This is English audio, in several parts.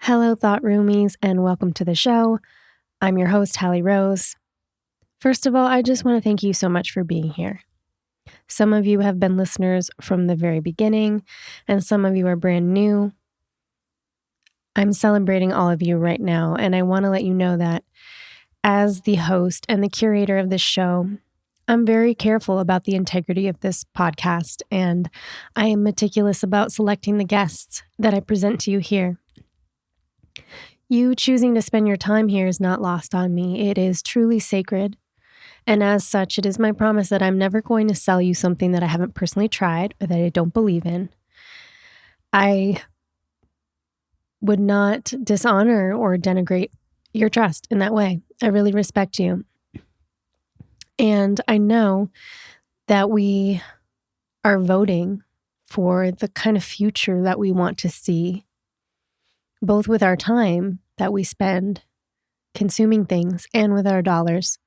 Hello, Thought Roomies, and welcome to the show. I'm your host, Hallie Rose. First of all, I just want to thank you so much for being here. Some of you have been listeners from the very beginning, and some of you are brand new. I'm celebrating all of you right now, and I want to let you know that as the host and the curator of this show, I'm very careful about the integrity of this podcast, and I am meticulous about selecting the guests that I present to you here. You choosing to spend your time here is not lost on me. It is truly sacred. And as such, it is my promise that I'm never going to sell you something that I haven't personally tried or that I don't believe in. I would not dishonor or denigrate your trust in that way. I really respect you. And I know that we are voting for the kind of future that we want to see, both with our time that we spend consuming things and with our dollars.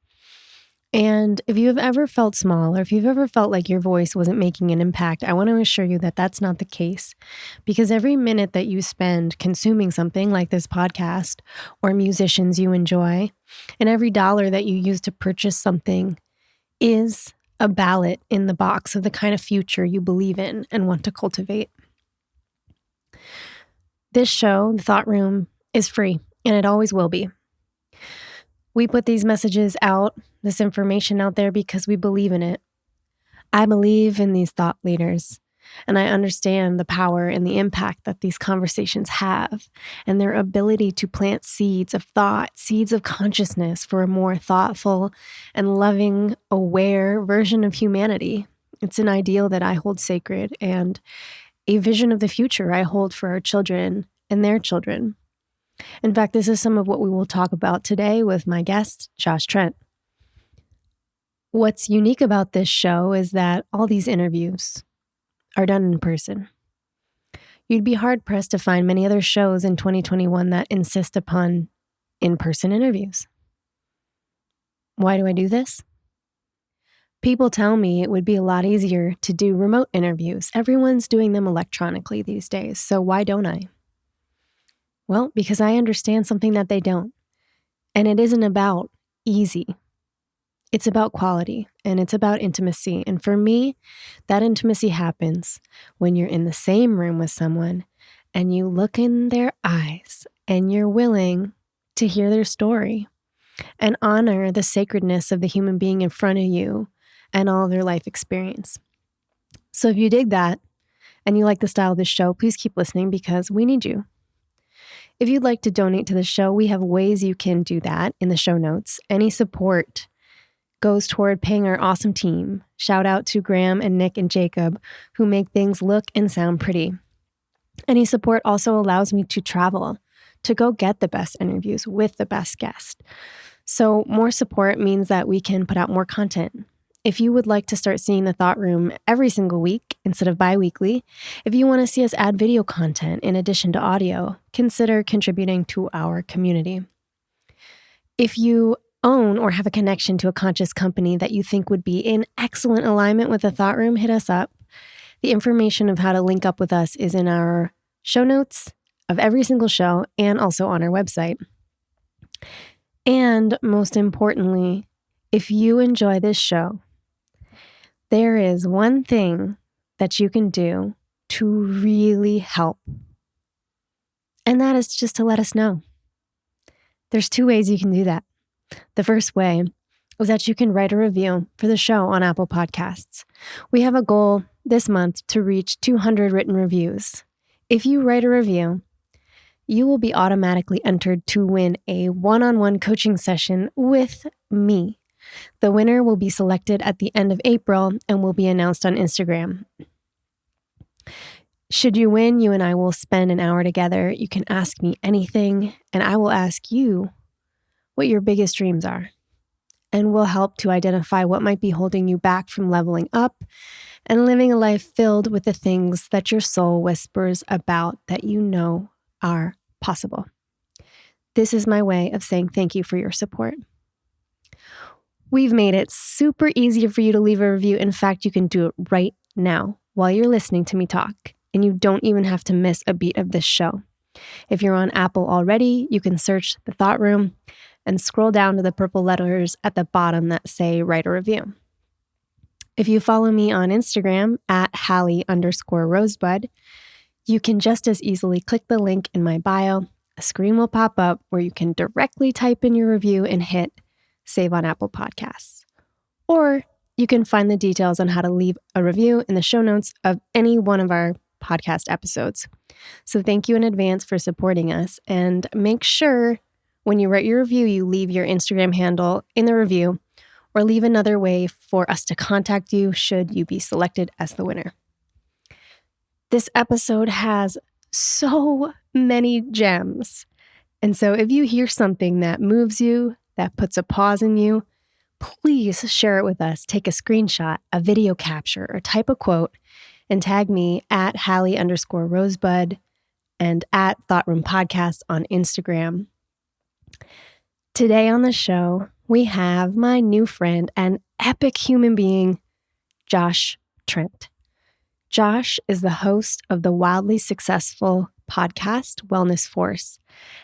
And if you have ever felt small, or if you've ever felt like your voice wasn't making an impact, I want to assure you that that's not the case. Because every minute that you spend consuming something like this podcast or musicians you enjoy, and every dollar that you use to purchase something is a ballot in the box of the kind of future you believe in and want to cultivate. This show, The Thought Room, is free, and it always will be. We put these messages out, this information out there because we believe in it. I believe in these thought leaders, and I understand the power and the impact that these conversations have, and their ability to plant seeds of thought, seeds of consciousness for a more thoughtful and loving, aware version of humanity. It's an ideal that I hold sacred, and a vision of the future I hold for our children and their children. In fact, this is some of what we will talk about today with my guest, Josh Trent. What's unique about this show is that all these interviews are done in person. You'd be hard-pressed to find many other shows in 2021 that insist upon in-person interviews. Why do I do this? People tell me it would be a lot easier to do remote interviews. Everyone's doing them electronically these days, so why don't I? Well, because I understand something that they don't. And it isn't about easy. It's about quality, and it's about intimacy. And for me, that intimacy happens when you're in the same room with someone and you look in their eyes and you're willing to hear their story and honor the sacredness of the human being in front of you and all their life experience. So if you dig that and you like the style of this show, please keep listening because we need you. If you'd like to donate to the show, we have ways you can do that in the show notes. Any support goes toward paying our awesome team. Shout out to Graham and Nick and Jacob, who make things look and sound pretty. Any support also allows me to travel, to go get the best interviews with the best guests. So more support means that we can put out more content. If you would like to start seeing the Thought Room every single week instead of bi-weekly, if you want to see us add video content in addition to audio, consider contributing to our community. If you own or have a connection to a conscious company that you think would be in excellent alignment with the Thought Room, hit us up. The information of how to link up with us is in our show notes of every single show and also on our website. And most importantly, if you enjoy this show, there is one thing that you can do to really help. And that is just to let us know. There's two ways you can do that. The first way is that you can write a review for the show on Apple Podcasts. We have a goal this month to reach 200 written reviews. If you write a review, you will be automatically entered to win a one-on-one coaching session with me. The winner will be selected at the end of April and will be announced on Instagram. Should you win, you and I will spend an hour together. You can ask me anything, and I will ask you what your biggest dreams are. And we'll help to identify what might be holding you back from leveling up and living a life filled with the things that your soul whispers about that you know are possible. This is my way of saying thank you for your support. We've made it super easy for you to leave a review. In fact, you can do it right now while you're listening to me talk, and you don't even have to miss a beat of this show. If you're on Apple already, you can search the Thought Room and scroll down to the purple letters at the bottom that say write a review. If you follow me on Instagram at Hallie_Rosebud, you can just as easily click the link in my bio. A screen will pop up where you can directly type in your review and hit save on Apple Podcasts. Or you can find the details on how to leave a review in the show notes of any one of our podcast episodes. So thank you in advance for supporting us, and make sure when you write your review, you leave your Instagram handle in the review or leave another way for us to contact you should you be selected as the winner. This episode has so many gems. And so if you hear something that moves you, that puts a pause in you, please share it with us. Take a screenshot, a video capture, or type a quote and tag me at Hallie_Rosebud and at Thought Room Podcast on Instagram. Today on the show, we have my new friend and epic human being, Josh Trent. Josh is the host of the wildly successful podcast, Wellness Force,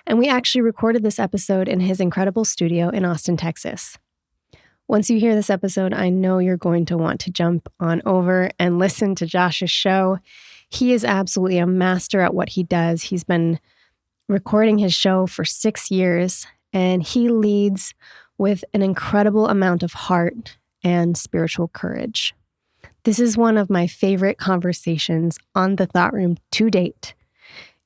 and we actually recorded this episode in his incredible studio in Austin, Texas. Once you hear this episode, I know you're going to want to jump on over and listen to Josh's show. He is absolutely a master at what he does. He's been recording his show for 6 years, and he leads with an incredible amount of heart and spiritual courage. This is one of my favorite conversations on the Thought Room to date.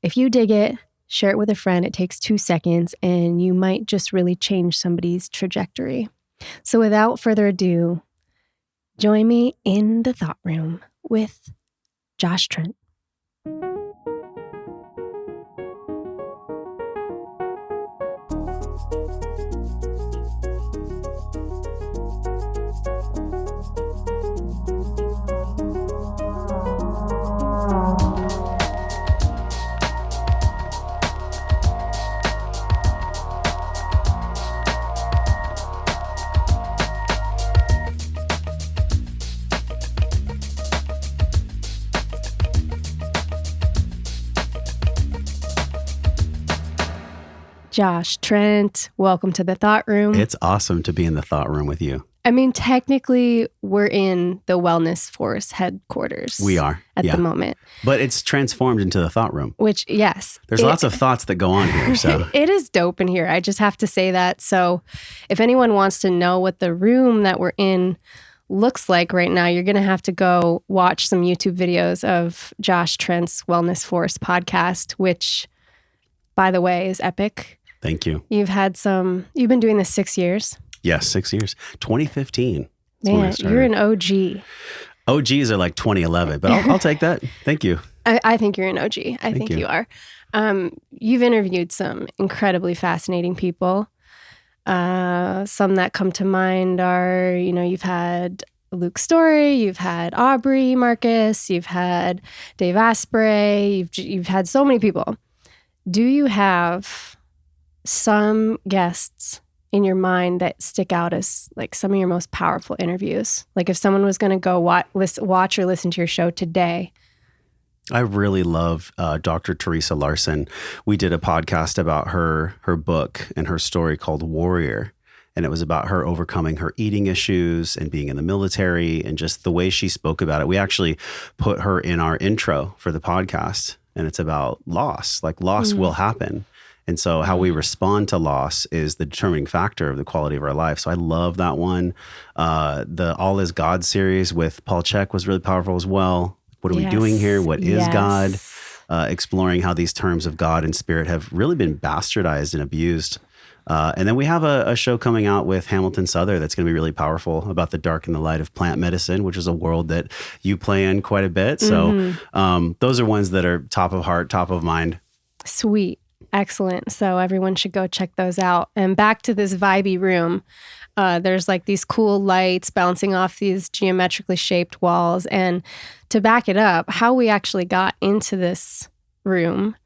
If you dig it, share it with a friend. It takes 2 seconds, and you might just really change somebody's trajectory. So without further ado, join me in the Thought Room with Josh Trent. Josh Trent, welcome to the Thought Room. It's awesome to be in the Thought Room with you. I mean, technically, we're in the Wellness Force headquarters. We are. At the moment. But it's transformed into the Thought Room. Which, yes. There's lots of thoughts that go on here. So it is dope in here. I just have to say that. So if anyone wants to know what the room that we're in looks like right now, you're going to have to go watch some YouTube videos of Josh Trent's Wellness Force podcast, which, by the way, is epic. Thank you. You've been doing this 6 years. Yes, 6 years. 2015. Man, you're an OG. OGs are like 2011, but I'll take that. Thank you. I think you're an OG. I think you are. You've interviewed some incredibly fascinating people. Some that come to mind are, you've had Luke Story, you've had Aubrey Marcus, you've had Dave Asprey, you've had so many people. Do you have some guests in your mind that stick out as like some of your most powerful interviews? Like if someone was going to go watch or listen to your show today. I really love Dr. Teresa Larson. We did a podcast about her book and her story called Warrior. And it was about her overcoming her eating issues and being in the military and just the way she spoke about it. We actually put her in our intro for the podcast, and it's about loss. Like loss will happen. And so how we respond to loss is the determining factor of the quality of our life. So I love that one. The All Is God series with Paul Chek was really powerful as well. What are we doing here? What is God? Exploring how these terms of God and spirit have really been bastardized and abused. And then we have a show coming out with Hamilton Souther that's going to be really powerful about the dark and the light of plant medicine, which is a world that you play in quite a bit. So those are ones that are top of heart, top of mind. Sweet. Excellent. So everyone should go check those out. And back to this vibey room. There's like these cool lights bouncing off these geometrically shaped walls. And to back it up, how we actually got into this room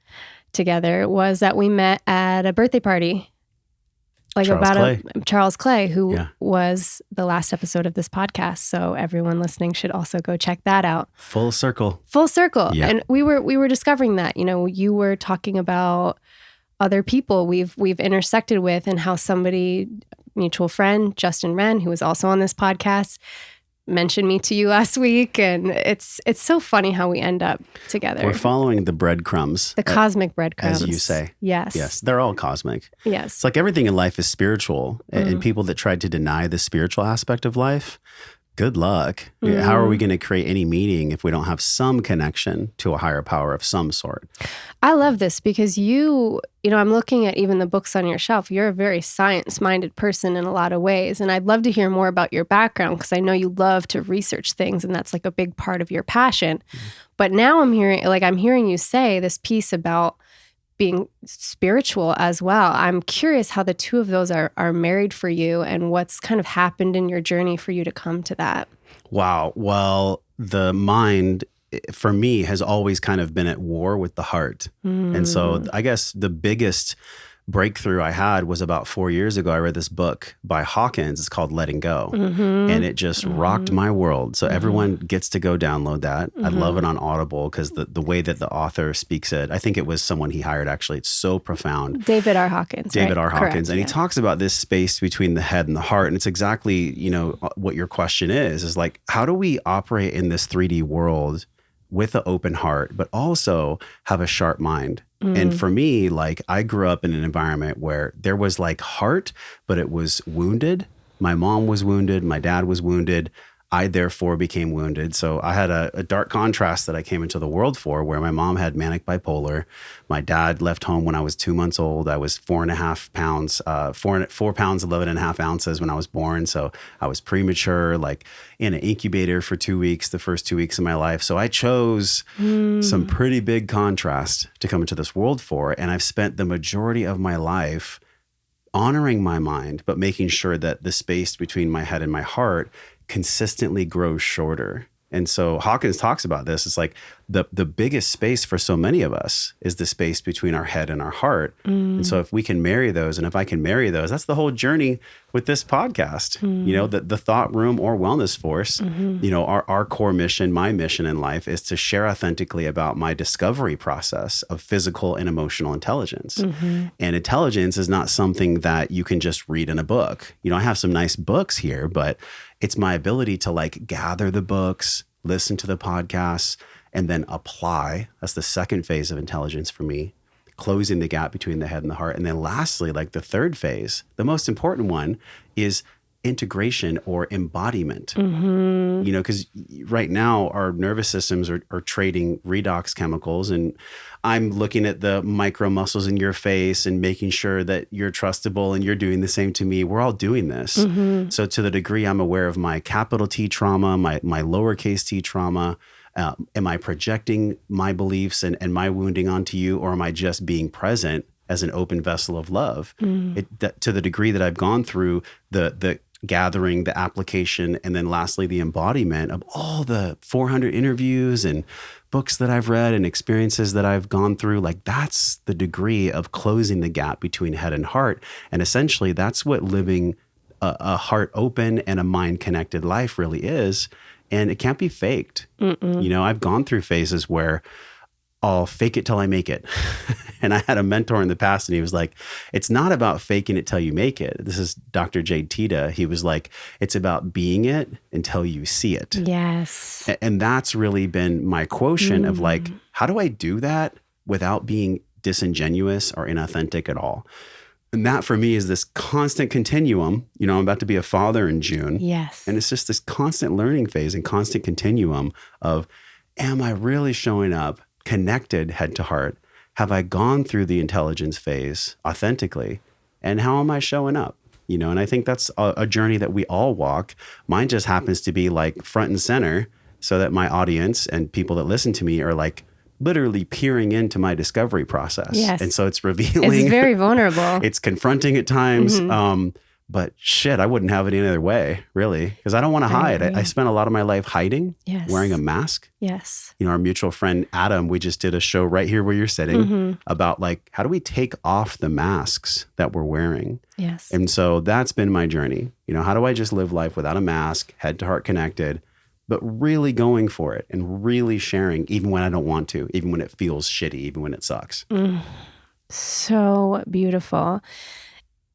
together was that we met at a birthday party. like Charles about Clay. Charles Clay, who Yeah. was the last episode of this podcast. So everyone listening should also go check that out. Full circle. Full circle. Yeah. And we were discovering that, you were talking about other people we've intersected with, and how somebody, mutual friend, Justin Wren, who was also on this podcast, mentioned me to you last week. And it's so funny how we end up together. We're following the breadcrumbs. The cosmic breadcrumbs. As you say. Yes. Yes. They're all cosmic. Yes. It's like everything in life is spiritual. And people that tried to deny the spiritual aspect of life, good luck. How are we going to create any meaning if we don't have some connection to a higher power of some sort? I love this because I'm looking at even the books on your shelf. You're a very science-minded person in a lot of ways. And I'd love to hear more about your background, because I know you love to research things, and that's like a big part of your passion. But now I'm hearing you say this piece about being spiritual as well. I'm curious how the two of those are married for you, and what's kind of happened in your journey for you to come to that. Wow. Well, the mind, for me, has always kind of been at war with the heart. And so I guess the biggest breakthrough I had was about 4 years ago. I read this book by Hawkins. It's called Letting Go. And it just rocked my world. So everyone gets to go download that. I love it on Audible, because the way that the author speaks it, I think it was someone he hired, actually. It's so profound. David R. Hawkins. David right? R. Hawkins. Correct, and he talks about this space between the head and the heart. And it's exactly, what your question is like, how do we operate in this 3D world with an open heart, but also have a sharp mind? And for me, like, I grew up in an environment where there was like heart, but it was wounded. My mom was wounded. My dad was wounded. I therefore became wounded. So I had a dark contrast that I came into the world for, where my mom had manic bipolar. My dad left home when I was 2 months old. I was 4.5 pounds, 4 pounds, 11.5 ounces when I was born. So I was premature, like in an incubator for 2 weeks, the first 2 weeks of my life. So I chose some pretty big contrast to come into this world for. And I've spent the majority of my life honoring my mind, but making sure that the space between my head and my heart consistently grows shorter. And so Hawkins talks about this. It's like the biggest space for so many of us is the space between our head and our heart. And so if we can marry those, and if I can marry those, that's the whole journey with this podcast. The Thought Room or Wellness Force, our core mission, my mission in life, is to share authentically about my discovery process of physical and emotional intelligence. And intelligence is not something that you can just read in a book. I have some nice books here, but it's my ability to like gather the books, listen to the podcasts, and then apply. That's the second phase of intelligence for me, closing the gap between the head and the heart. And then lastly, like the third phase, the most important one, is integration or embodiment. Because right now our nervous systems are trading redox chemicals, and I'm looking at the micro muscles in your face and making sure that you're trustable, and you're doing the same to me. We're all doing this. So to the degree I'm aware of my capital T trauma, my lowercase t trauma, am I projecting my beliefs and my wounding onto you, or am I just being present as an open vessel of love? To the degree that I've gone through the gathering, the application, and then lastly, the embodiment of all the 400 interviews and books that I've read and experiences that I've gone through, like that's the degree of closing the gap between head and heart. And essentially that's what living a heart open and a mind connected life really is. And it can't be faked. I've gone through phases where I'll fake it till I make it. And I had a mentor in the past, and he was like, it's not about faking it till you make it. This is Dr. Jade Teta. He was like, it's about being it until you see it. Yes. And that's really been my quotient of like, how do I do that without being disingenuous or inauthentic at all? And that for me is this constant continuum. I'm about to be a father in June. Yes. And it's just this constant learning phase and constant continuum of, am I really showing up connected head to heart? Have I gone through the intelligence phase authentically? And how am I showing up? And I think that's a journey that we all walk. Mine just happens to be like front and center, so that my audience and people that listen to me are like literally peering into my discovery process. Yes. And so it's revealing. It's very vulnerable. It's confronting at times. But shit, I wouldn't have it any other way, really, because I don't want to hide. I spent a lot of my life hiding, wearing a mask. Yes. You know, our mutual friend, Adam, we just did a show right here where you're sitting about like, how do we take off the masks that we're wearing? Yes. And so that's been my journey. You know, how do I just live life without a mask, head to heart connected, but really going for it and really sharing, even when I don't want to, even when it feels shitty, even when it sucks. So beautiful.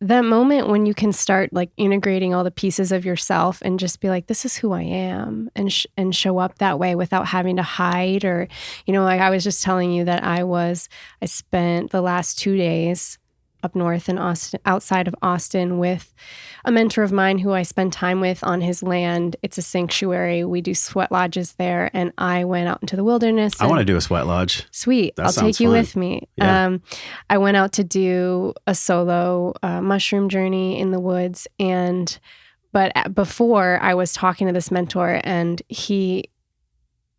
That moment when you can start like integrating all the pieces of yourself and just be like, this is who I am, and show up that way without having to hide. Or, you know, like I was just telling you that I spent the last 2 days up north in Austin, outside of Austin, with a mentor of mine who I spend time with on his land. It's a sanctuary. We do sweat lodges there. And I went out into the wilderness. I want to do a sweat lodge. Sweet. I'll take you with me. Yeah. I went out to do a solo mushroom journey in the woods. But before, I was talking to this mentor, and he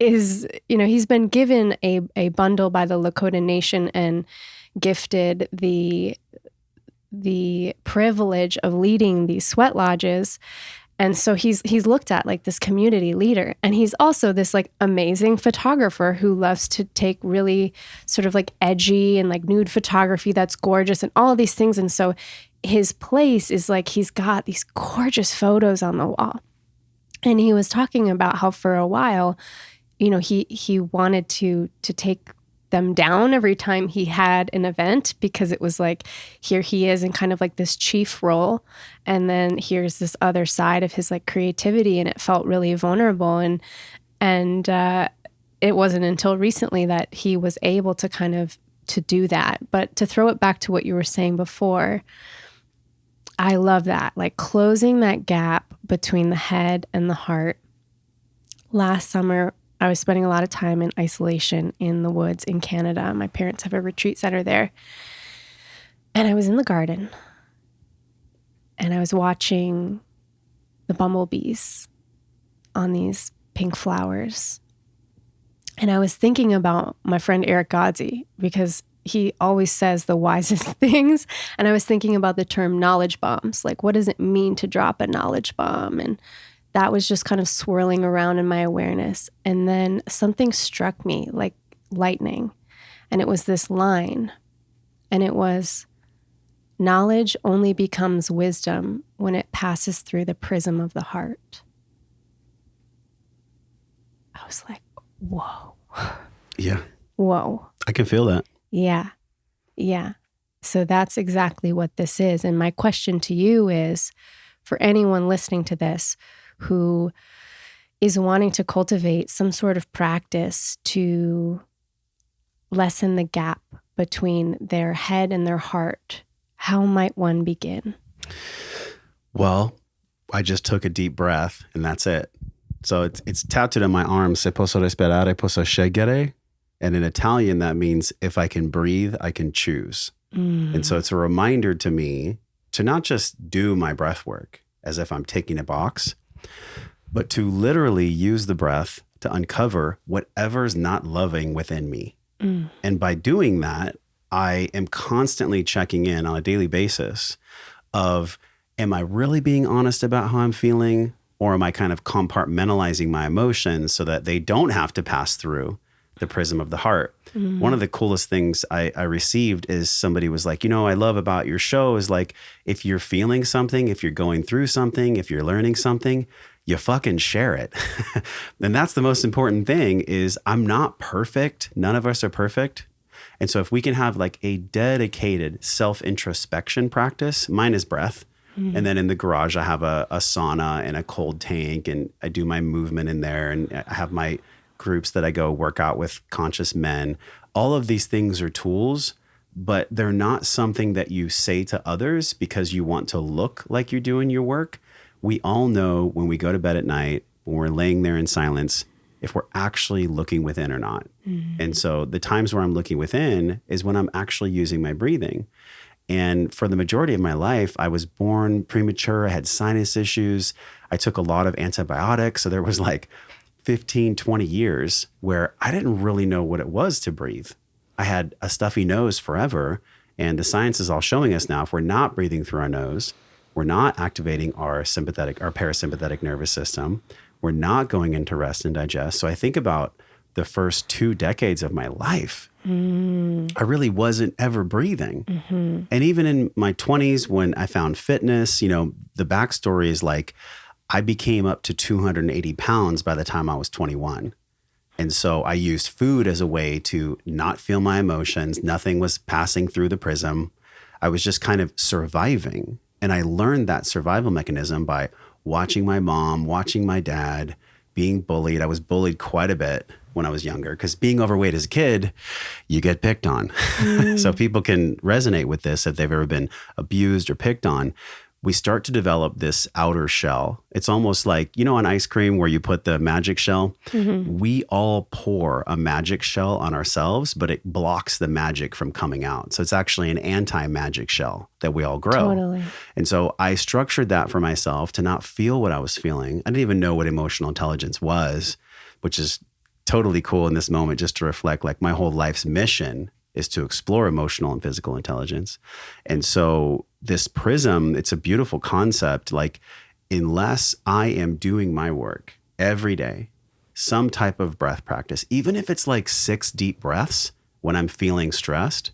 is, you know, he's been given a bundle by the Lakota Nation and gifted the privilege of leading these sweat lodges. And so he's looked at like this community leader, and he's also this like amazing photographer who loves to take really sort of like edgy and like nude photography that's gorgeous and all of these things. And so his place is like, he's got these gorgeous photos on the wall. And he was talking about how for a while, you know, he wanted to take them down every time he had an event, because it was like, here he is in kind of like this chief role, and then here's this other side of his like creativity, and it felt really vulnerable. And it wasn't until recently that he was able to kind of to do that. But to throw it back to what you were saying before, I love that, like closing that gap between the head and the heart. Last summer, I was spending a lot of time in isolation in the woods in Canada. My parents have a retreat center there. And I was in the garden, and I was watching the bumblebees on these pink flowers. And I was thinking about my friend Eric Godsey, because he always says the wisest things. And I was thinking about the term knowledge bombs. Like, what does it mean to drop a knowledge bomb? And that was just kind of swirling around in my awareness. And then something struck me like lightning. And it was this line. And it was, knowledge only becomes wisdom when it passes through the prism of the heart. I was like, whoa. Yeah. Whoa. I can feel that. Yeah. Yeah. So that's exactly what this is. And my question to you is, for anyone listening to this who is wanting to cultivate some sort of practice to lessen the gap between their head and their heart, how might one begin? Well, I just took a deep breath, and that's it. So it's tattooed on my arm, se posso respirare, posso scegliere. And in Italian, that means if I can breathe, I can choose. And so it's a reminder to me to not just do my breath work as if I'm ticking a box, but to literally use the breath to uncover whatever's not loving within me. And by doing that, I am constantly checking in on a daily basis of, am I really being honest about how I'm feeling? Or am I kind of compartmentalizing my emotions so that they don't have to pass through the prism of the heart? One of the coolest things I received is somebody was like, you know, I love about your show is like, if you're feeling something, if you're going through something, if you're learning something, you fucking share it. And that's the most important thing is, I'm not perfect. None of us are perfect. And so if we can have like a dedicated self-introspection practice, mine is breath. And then in the garage, I have a sauna and a cold tank, and I do my movement in there, and I have my groups that I go work out with conscious men. All of these things are tools, but they're not something that you say to others because you want to look like you're doing your work. We all know when we go to bed at night, when we're laying there in silence, if we're actually looking within or not. And so the times where I'm looking within is when I'm actually using my breathing. And for the majority of my life, I was born premature. I had sinus issues. I took a lot of antibiotics. So there was like 15, 20 years where I didn't really know what it was to breathe. I had a stuffy nose forever. And the science is all showing us now, if we're not breathing through our nose, We're not activating our parasympathetic nervous system. We're not going into rest and digest. So I think about the first 2 decades of my life. I really wasn't ever breathing. And even in my 20s, when I found fitness, the backstory is like, I became up to 280 pounds by the time I was 21. And so I used food as a way to not feel my emotions. Nothing was passing through the prism. I was just kind of surviving. And I learned that survival mechanism by watching my mom, watching my dad, being bullied. I was bullied quite a bit when I was younger, because being overweight as a kid, you get picked on. So people can resonate with this if they've ever been abused or picked on. We start to develop this outer shell. It's almost like, on ice cream where you put the magic shell. We all pour a magic shell on ourselves, but it blocks the magic from coming out. So it's actually an anti-magic shell that we all grow. Totally. And so I structured that for myself to not feel what I was feeling. I didn't even know what emotional intelligence was, which is totally cool in this moment, just to reflect, like, my whole life's mission is to explore emotional and physical intelligence. And so this prism, it's a beautiful concept. Like, unless I am doing my work every day, some type of breath practice, even if it's like 6 deep breaths when I'm feeling stressed,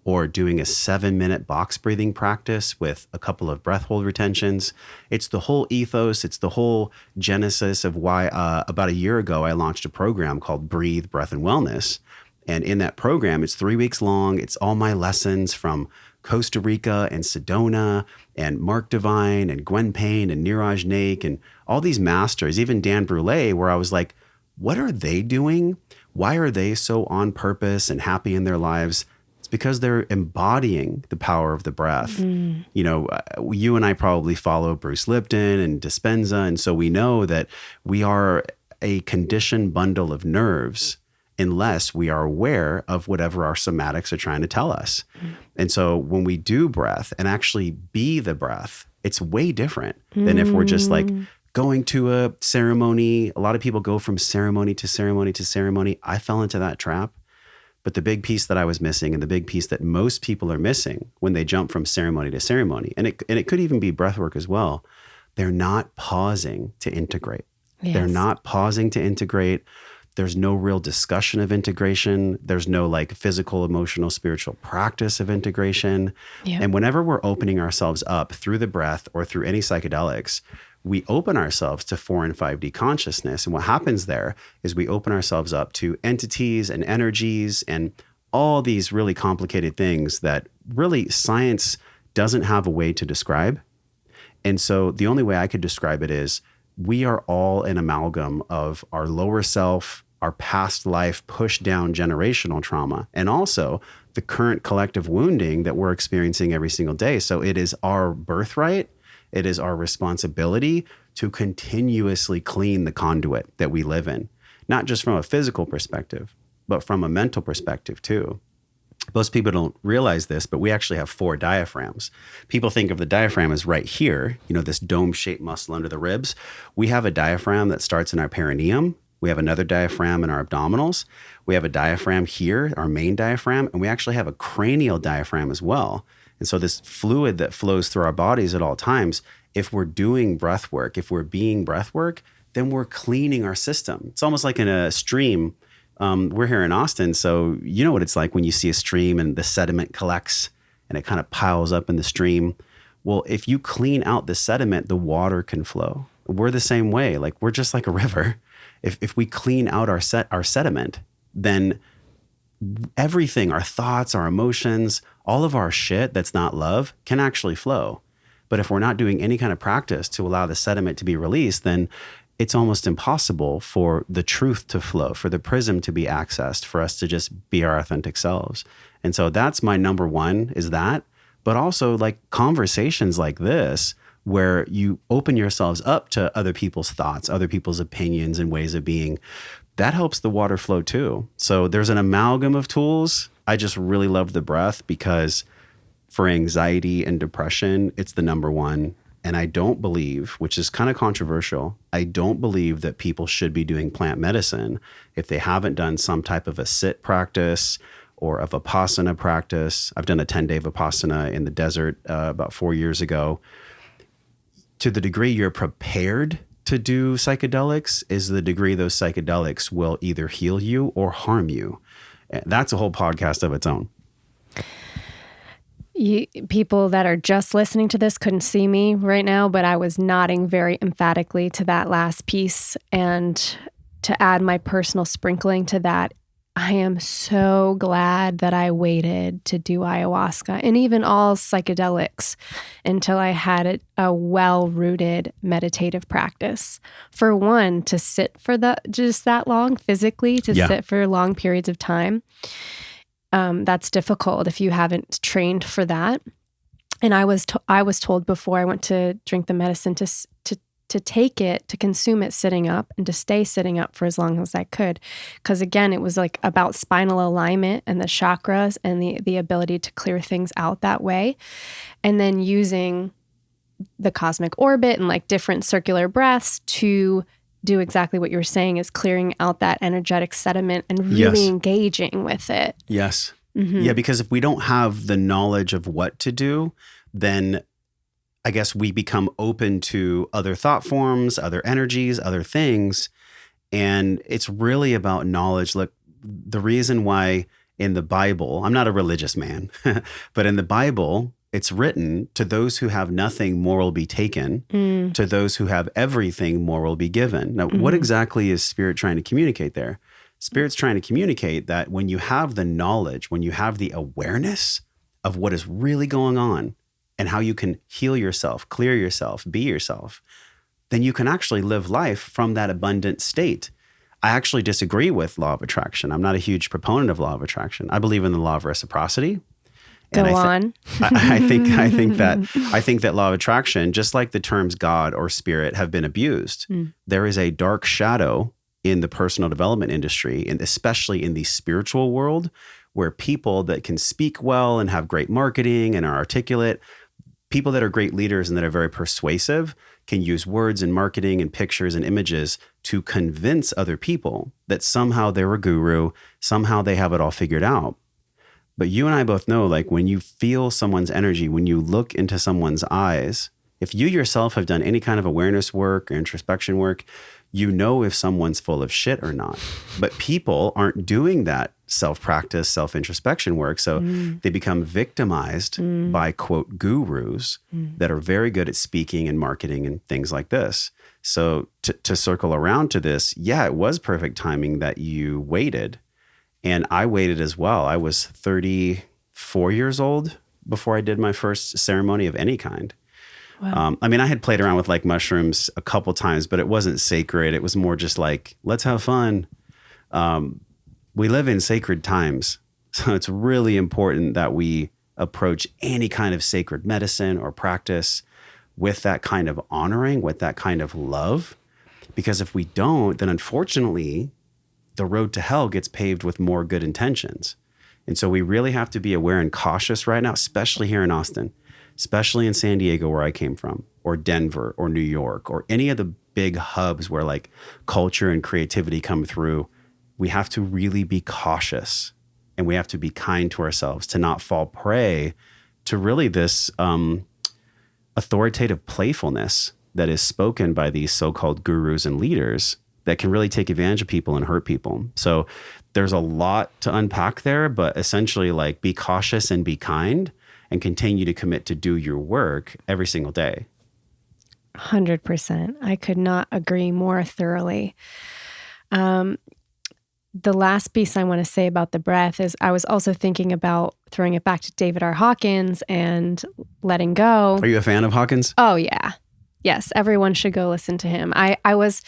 or doing a 7-minute box breathing practice with a couple of breath hold retentions. It's the whole ethos. It's the whole genesis of why about a year ago, I launched a program called Breathe, Breath, and Wellness. And in that program, it's 3 weeks long. It's all my lessons from Costa Rica and Sedona and Mark Divine and Gwen Payne and Niraj Naik and all these masters, even Dan Brule, where I was like, what are they doing? Why are they so on purpose and happy in their lives? It's because they're embodying the power of the breath. You and I probably follow Bruce Lipton and Dispenza. And so we know that we are a conditioned bundle of nerves unless we are aware of whatever our somatics are trying to tell us. And so when we do breath and actually be the breath, it's way different than if we're just like going to a ceremony. A lot of people go from ceremony to ceremony to ceremony. I fell into that trap. But the big piece that I was missing, and the big piece that most people are missing when they jump from ceremony to ceremony, and it could even be breath work as well, they're not pausing to integrate. Yes. They're not pausing to integrate. There's no real discussion of integration. There's no like physical, emotional, spiritual practice of integration. Yep. And whenever we're opening ourselves up through the breath or through any psychedelics, we open ourselves to 4 and 5D consciousness. And what happens there is we open ourselves up to entities and energies and all these really complicated things that really science doesn't have a way to describe. And so the only way I could describe it is we are all an amalgam of our lower self, our past life pushed down generational trauma, and also the current collective wounding that we're experiencing every single day. So it is our birthright. It is our responsibility to continuously clean the conduit that we live in, not just from a physical perspective, but from a mental perspective too. Most people don't realize this, but we actually have 4 diaphragms. People think of the diaphragm as right here, this dome-shaped muscle under the ribs. We have a diaphragm that starts in our perineum. We have another diaphragm in our abdominals. We have a diaphragm here, our main diaphragm, and we actually have a cranial diaphragm as well. And so this fluid that flows through our bodies at all times, if we're doing breath work, if we're being breath work, then we're cleaning our system. It's almost like in a stream. We're here in Austin, so you know what it's like when you see a stream and the sediment collects and it kind of piles up in the stream. Well, if you clean out the sediment, the water can flow. We're the same way. Like, we're just like a river. If we clean out our sediment, then everything, our thoughts, our emotions, all of our shit that's not love can actually flow. But if we're not doing any kind of practice to allow the sediment to be released, then it's almost impossible for the truth to flow, for the prism to be accessed, for us to just be our authentic selves. And so that's my number one, is that, but also like conversations like this, where you open yourselves up to other people's thoughts, other people's opinions and ways of being, that helps the water flow too. So there's an amalgam of tools. I just really love the breath because for anxiety and depression, it's the number one. And I don't believe, which is kind of controversial, I don't believe that people should be doing plant medicine if they haven't done some type of a sit practice or of Vipassana practice. I've done a 10-day Vipassana in the desert about 4 years ago. to the degree you're prepared to do psychedelics is the degree those psychedelics will either heal you or harm you. That's a whole podcast of its own. People that are just listening to this couldn't see me right now, but I was nodding very emphatically to that last piece. And to add my personal sprinkling to that, I am so glad that I waited to do ayahuasca and even all psychedelics until I had a well-rooted meditative practice. For one, to sit for just that long physically, to sit for long periods of time. That's difficult if you haven't trained for that. And I was told before I went to drink the medicine to take it, to consume it sitting up and to stay sitting up for as long as I could. Because again, it was like about spinal alignment and the chakras and the ability to clear things out that way. And then using the cosmic orbit and like different circular breaths to do exactly what you were saying, is clearing out that energetic sediment and really engaging with it. Yes. Mm-hmm. Yeah, because if we don't have the knowledge of what to do, then I guess we become open to other thought forms, other energies, other things. And it's really about knowledge. Look, the reason why in the Bible, I'm not a religious man, but in the Bible, it's written, to those who have nothing, more will be taken. To those who have everything, more will be given. Now, what exactly is Spirit trying to communicate there? Spirit's trying to communicate that when you have the knowledge, when you have the awareness of what is really going on and how you can heal yourself, clear yourself, be yourself, then you can actually live life from that abundant state. I actually disagree with law of attraction. I'm not a huge proponent of law of attraction. I believe in the law of reciprocity. Go on. I think that law of attraction, just like the terms God or spirit, have been abused. There is a dark shadow in the personal development industry, and especially in the spiritual world, where people that can speak well and have great marketing and are articulate, people that are great leaders and that are very persuasive, can use words and marketing and pictures and images to convince other people that somehow they're a guru, somehow they have it all figured out. But you and I both know, like, when you feel someone's energy, when you look into someone's eyes, if you yourself have done any kind of awareness work or introspection work, you know if someone's full of shit or not. But people aren't doing that self-practice, self-introspection work. So they become victimized by, quote, gurus that are very good at speaking and marketing and things like this. So to circle around to this, yeah, it was perfect timing that you waited. And I waited as well. I was 34 years old before I did my first ceremony of any kind. Wow. I mean, I had played around with like mushrooms a couple times, but it wasn't sacred. It was more just like, let's have fun. We live in sacred times. So it's really important that we approach any kind of sacred medicine or practice with that kind of honoring, with that kind of love. Because if we don't, then unfortunately, the road to hell gets paved with more good intentions. And so we really have to be aware and cautious right now, especially here in Austin, especially in San Diego, where I came from, or Denver, or New York, or any of the big hubs where like culture and creativity come through. We have to really be cautious, and we have to be kind to ourselves to not fall prey to really this authoritative playfulness that is spoken by these so-called gurus and leaders that can really take advantage of people and hurt people. So there's a lot to unpack there, but essentially, like, be cautious and be kind and continue to commit to do your work every single day. 100%. I could not agree more thoroughly. The last piece I want to say about the breath is I was also thinking about throwing it back to David R. Hawkins and letting go. Are you a fan of Hawkins? Oh, yeah. Yes, everyone should go listen to him. I was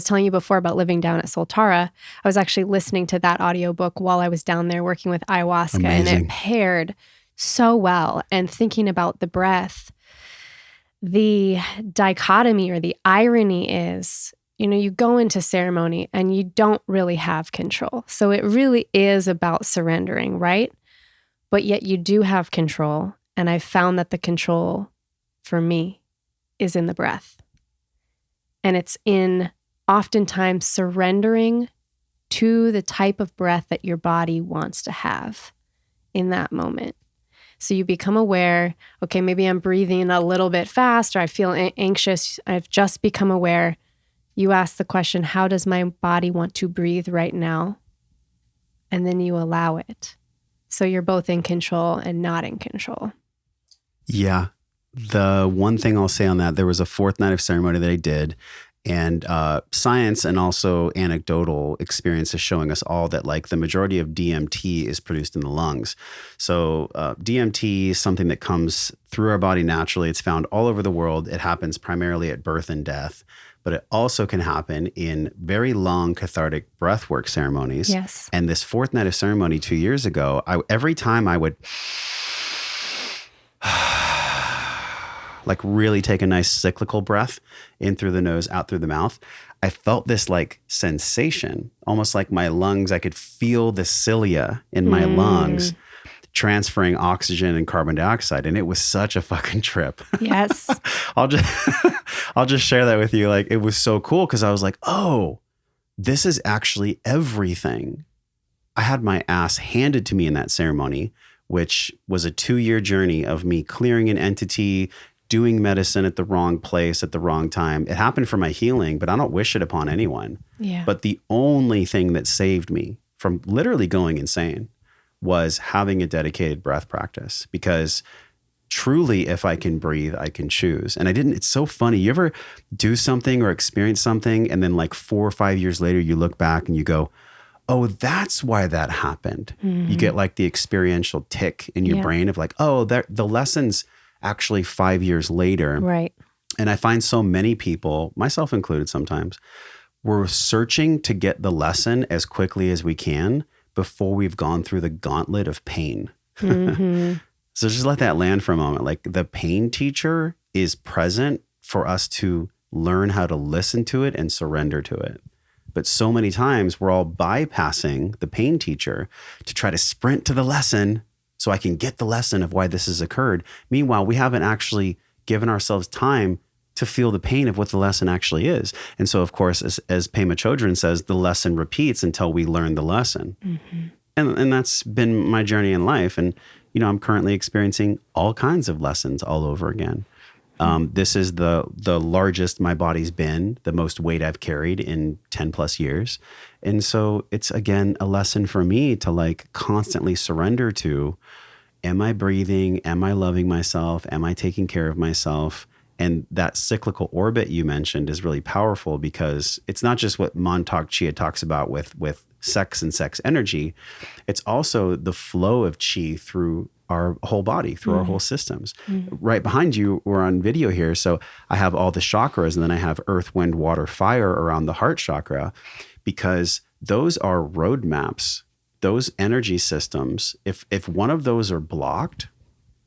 telling you before about living down at Soltara. I was actually listening to that audiobook while I was down there working with ayahuasca. Amazing. And it paired so well. And thinking about the breath, the dichotomy or the irony is, you go into ceremony and you don't really have control. So it really is about surrendering, right? But yet you do have control. And I found that the control for me is in the breath. And it's in oftentimes surrendering to the type of breath that your body wants to have in that moment. So you become aware, okay, maybe I'm breathing a little bit fast or I feel anxious. I've just become aware. You ask the question, how does my body want to breathe right now? And then you allow it. So you're both in control and not in control. Yeah. The one thing I'll say on that, there was a fourth night of ceremony that I did, and science and also anecdotal experience is showing us all that like the majority of DMT is produced in the lungs. So DMT is something that comes through our body naturally. It's found all over the world. It happens primarily at birth and death, but it also can happen in very long cathartic breathwork ceremonies. Yes. And this fourth night of ceremony 2 years ago, every time I would like really take a nice cyclical breath in through the nose, out through the mouth, I felt this like sensation, almost like my lungs, I could feel the cilia in my lungs transferring oxygen and carbon dioxide. And it was such a fucking trip. Yes. I'll just share that with you. Like, it was so cool because I was like, oh, this is actually everything. I had my ass handed to me in that ceremony, which was a 2-year journey of me clearing an entity, doing medicine at the wrong place at the wrong time. It happened for my healing, but I don't wish it upon anyone. Yeah. But the only thing that saved me from literally going insane was having a dedicated breath practice, because truly, if I can breathe, I can choose. And I didn't, it's so funny. You ever do something or experience something, and then like 4 or 5 years later, you look back and you go, oh, that's why that happened. You get like the experiential tick in your brain of like, oh, the lesson's actually 5 years later. Right. And I find so many people, myself included sometimes, we're searching to get the lesson as quickly as we can before we've gone through the gauntlet of pain. So just let that land for a moment. Like, the pain teacher is present for us to learn how to listen to it and surrender to it. But so many times we're all bypassing the pain teacher to try to sprint to the lesson so I can get the lesson of why this has occurred. Meanwhile, we haven't actually given ourselves time to feel the pain of what the lesson actually is. And so, of course, as Pema Chodron says, the lesson repeats until we learn the lesson. And that's been my journey in life. And, you know, I'm currently experiencing all kinds of lessons all over again. This is the largest my body's been, the most weight I've carried in 10 plus years. And so it's, again, a lesson for me to like constantly surrender to, am I breathing? Am I loving myself? Am I taking care of myself? And that cyclical orbit you mentioned is really powerful, because it's not just what Montauk Chia talks about with sex and sex energy. It's also the flow of chi through our whole body, through our whole systems. Right behind you, we're on video here. So I have all the chakras, and then I have earth, wind, water, fire around the heart chakra, because those are roadmaps. Those energy systems, if one of those are blocked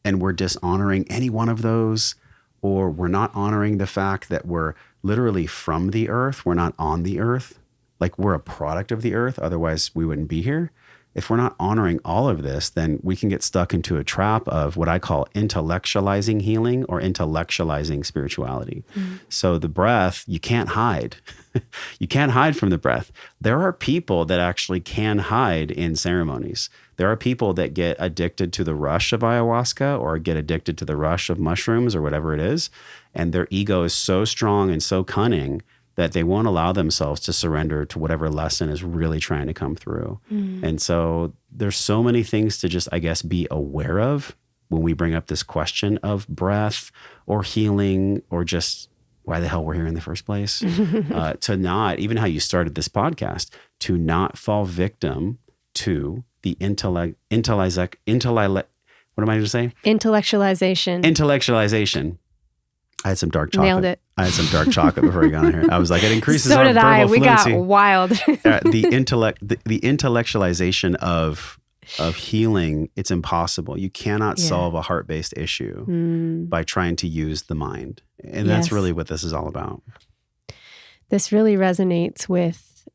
and we're dishonoring any one of those, or we're not honoring the fact that we're literally from the earth, we're not on the earth, like we're a product of the earth, otherwise we wouldn't be here. If we're not honoring all of this, then we can get stuck into a trap of what I call intellectualizing healing or intellectualizing spirituality. So the breath, you can't hide. You can't hide from the breath. There are people that actually can hide in ceremonies. There are people that get addicted to the rush of ayahuasca or get addicted to the rush of mushrooms or whatever it is. And their ego is so strong and so cunning that they won't allow themselves to surrender to whatever lesson is really trying to come through. And so there's so many things to just, I guess, be aware of when we bring up this question of breath or healing or just why the hell we're here in the first place. To not, even how you started this podcast, to not fall victim to the what am I going to say? Intellectualization. I had some dark chocolate. Nailed it. I had some dark chocolate before we got on here. I was like, it increases so our did verbal I. We fluency. got wild. The intellectualization of healing, it's impossible. You cannot solve a heart-based issue by trying to use the mind. And that's really what this is all about. This really resonates with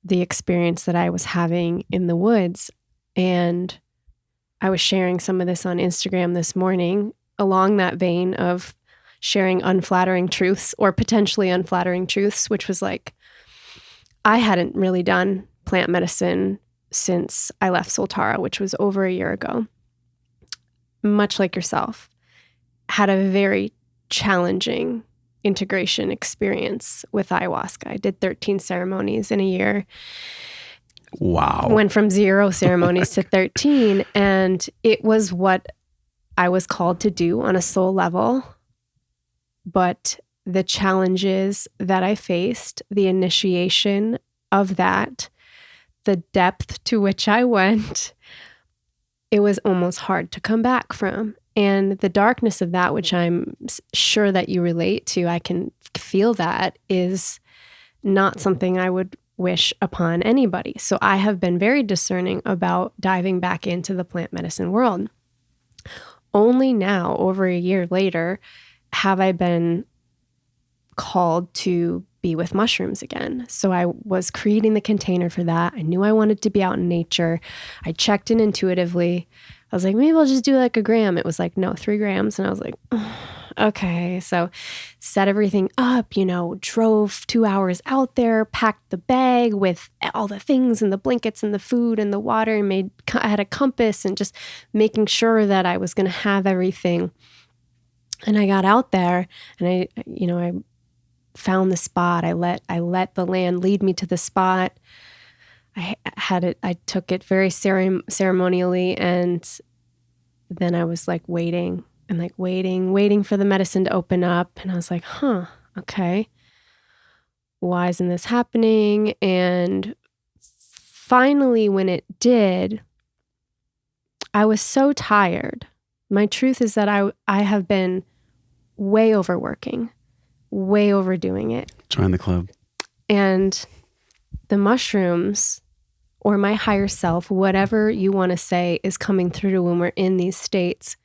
the experience that I was having in the woods. And I was sharing some of this on Instagram this morning along that vein of sharing unflattering truths or potentially unflattering truths, which was like, I hadn't really done plant medicine since I left Soltara, which was over a year ago. much like yourself, had a very challenging integration experience with ayahuasca. I did 13 ceremonies in a year. Wow. Went from 0 ceremonies to 13. And it was what I was called to do on a soul level. But the challenges that I faced, the initiation of that, the depth to which I went, it was almost hard to come back from. And the darkness of that, which I'm sure that you relate to, I can feel that, is not something I would wish upon anybody. So I have been very discerning about diving back into the plant medicine world. Only now, over a year later, have I been called to be with mushrooms again. So I was creating the container for that. I knew I wanted to be out in nature. I checked in intuitively. I was like, maybe I'll just do like a gram. It was like, no, 3 grams. And I was like, okay. So set everything up, drove 2 hours out there, packed the bag with all the things and the blankets and the food and the water, and I had a compass and just making sure that I was going to have everything. And I got out there and I found the spot. I let the land lead me to the spot. I took it very ceremonially, and then I was like waiting for the medicine to open up. And I was like, okay, why isn't this happening? And finally, when it did, I was so tired. My truth is that I have been way overworking, way overdoing it. Join the club. And the mushrooms, or my higher self, whatever you want to say, is coming through when we're in these states,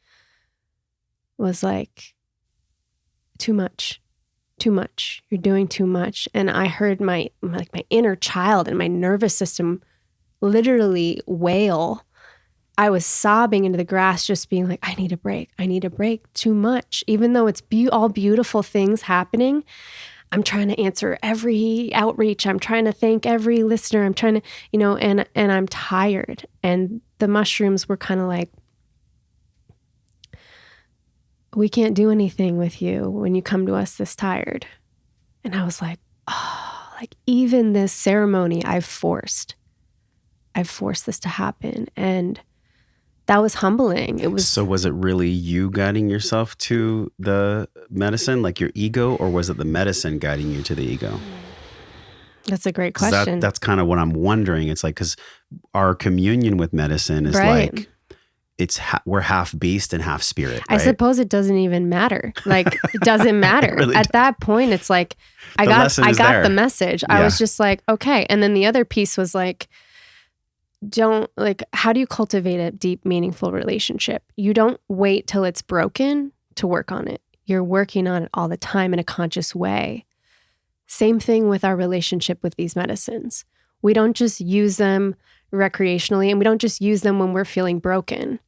was like, too much. You're doing too much. And I heard my inner child and my nervous system literally wail. I was sobbing into the grass, just being like, I need a break, too much. Even though it's all beautiful things happening, I'm trying to answer every outreach. I'm trying to thank every listener. I'm trying to, and I'm tired. And the mushrooms were kind of like, we can't do anything with you when you come to us this tired. And I was like, even this ceremony, I've forced this to happen. And that was humbling. So was it really you guiding yourself to the medicine, like your ego, or was it the medicine guiding you to the ego? That's a great question. That's kind of what I'm wondering. It's like, because our communion with medicine is like, we're half beast and half spirit. Right? I suppose it doesn't even matter. Like, it doesn't matter. Really At that point, it's like, I got the message. Yeah. I was just like, okay. And then the other piece was like, how do you cultivate a deep, meaningful relationship? You don't wait till it's broken to work on it. You're working on it all the time in a conscious way. Same thing with our relationship with these medicines. We don't just use them recreationally, and we don't just use them when we're feeling broken.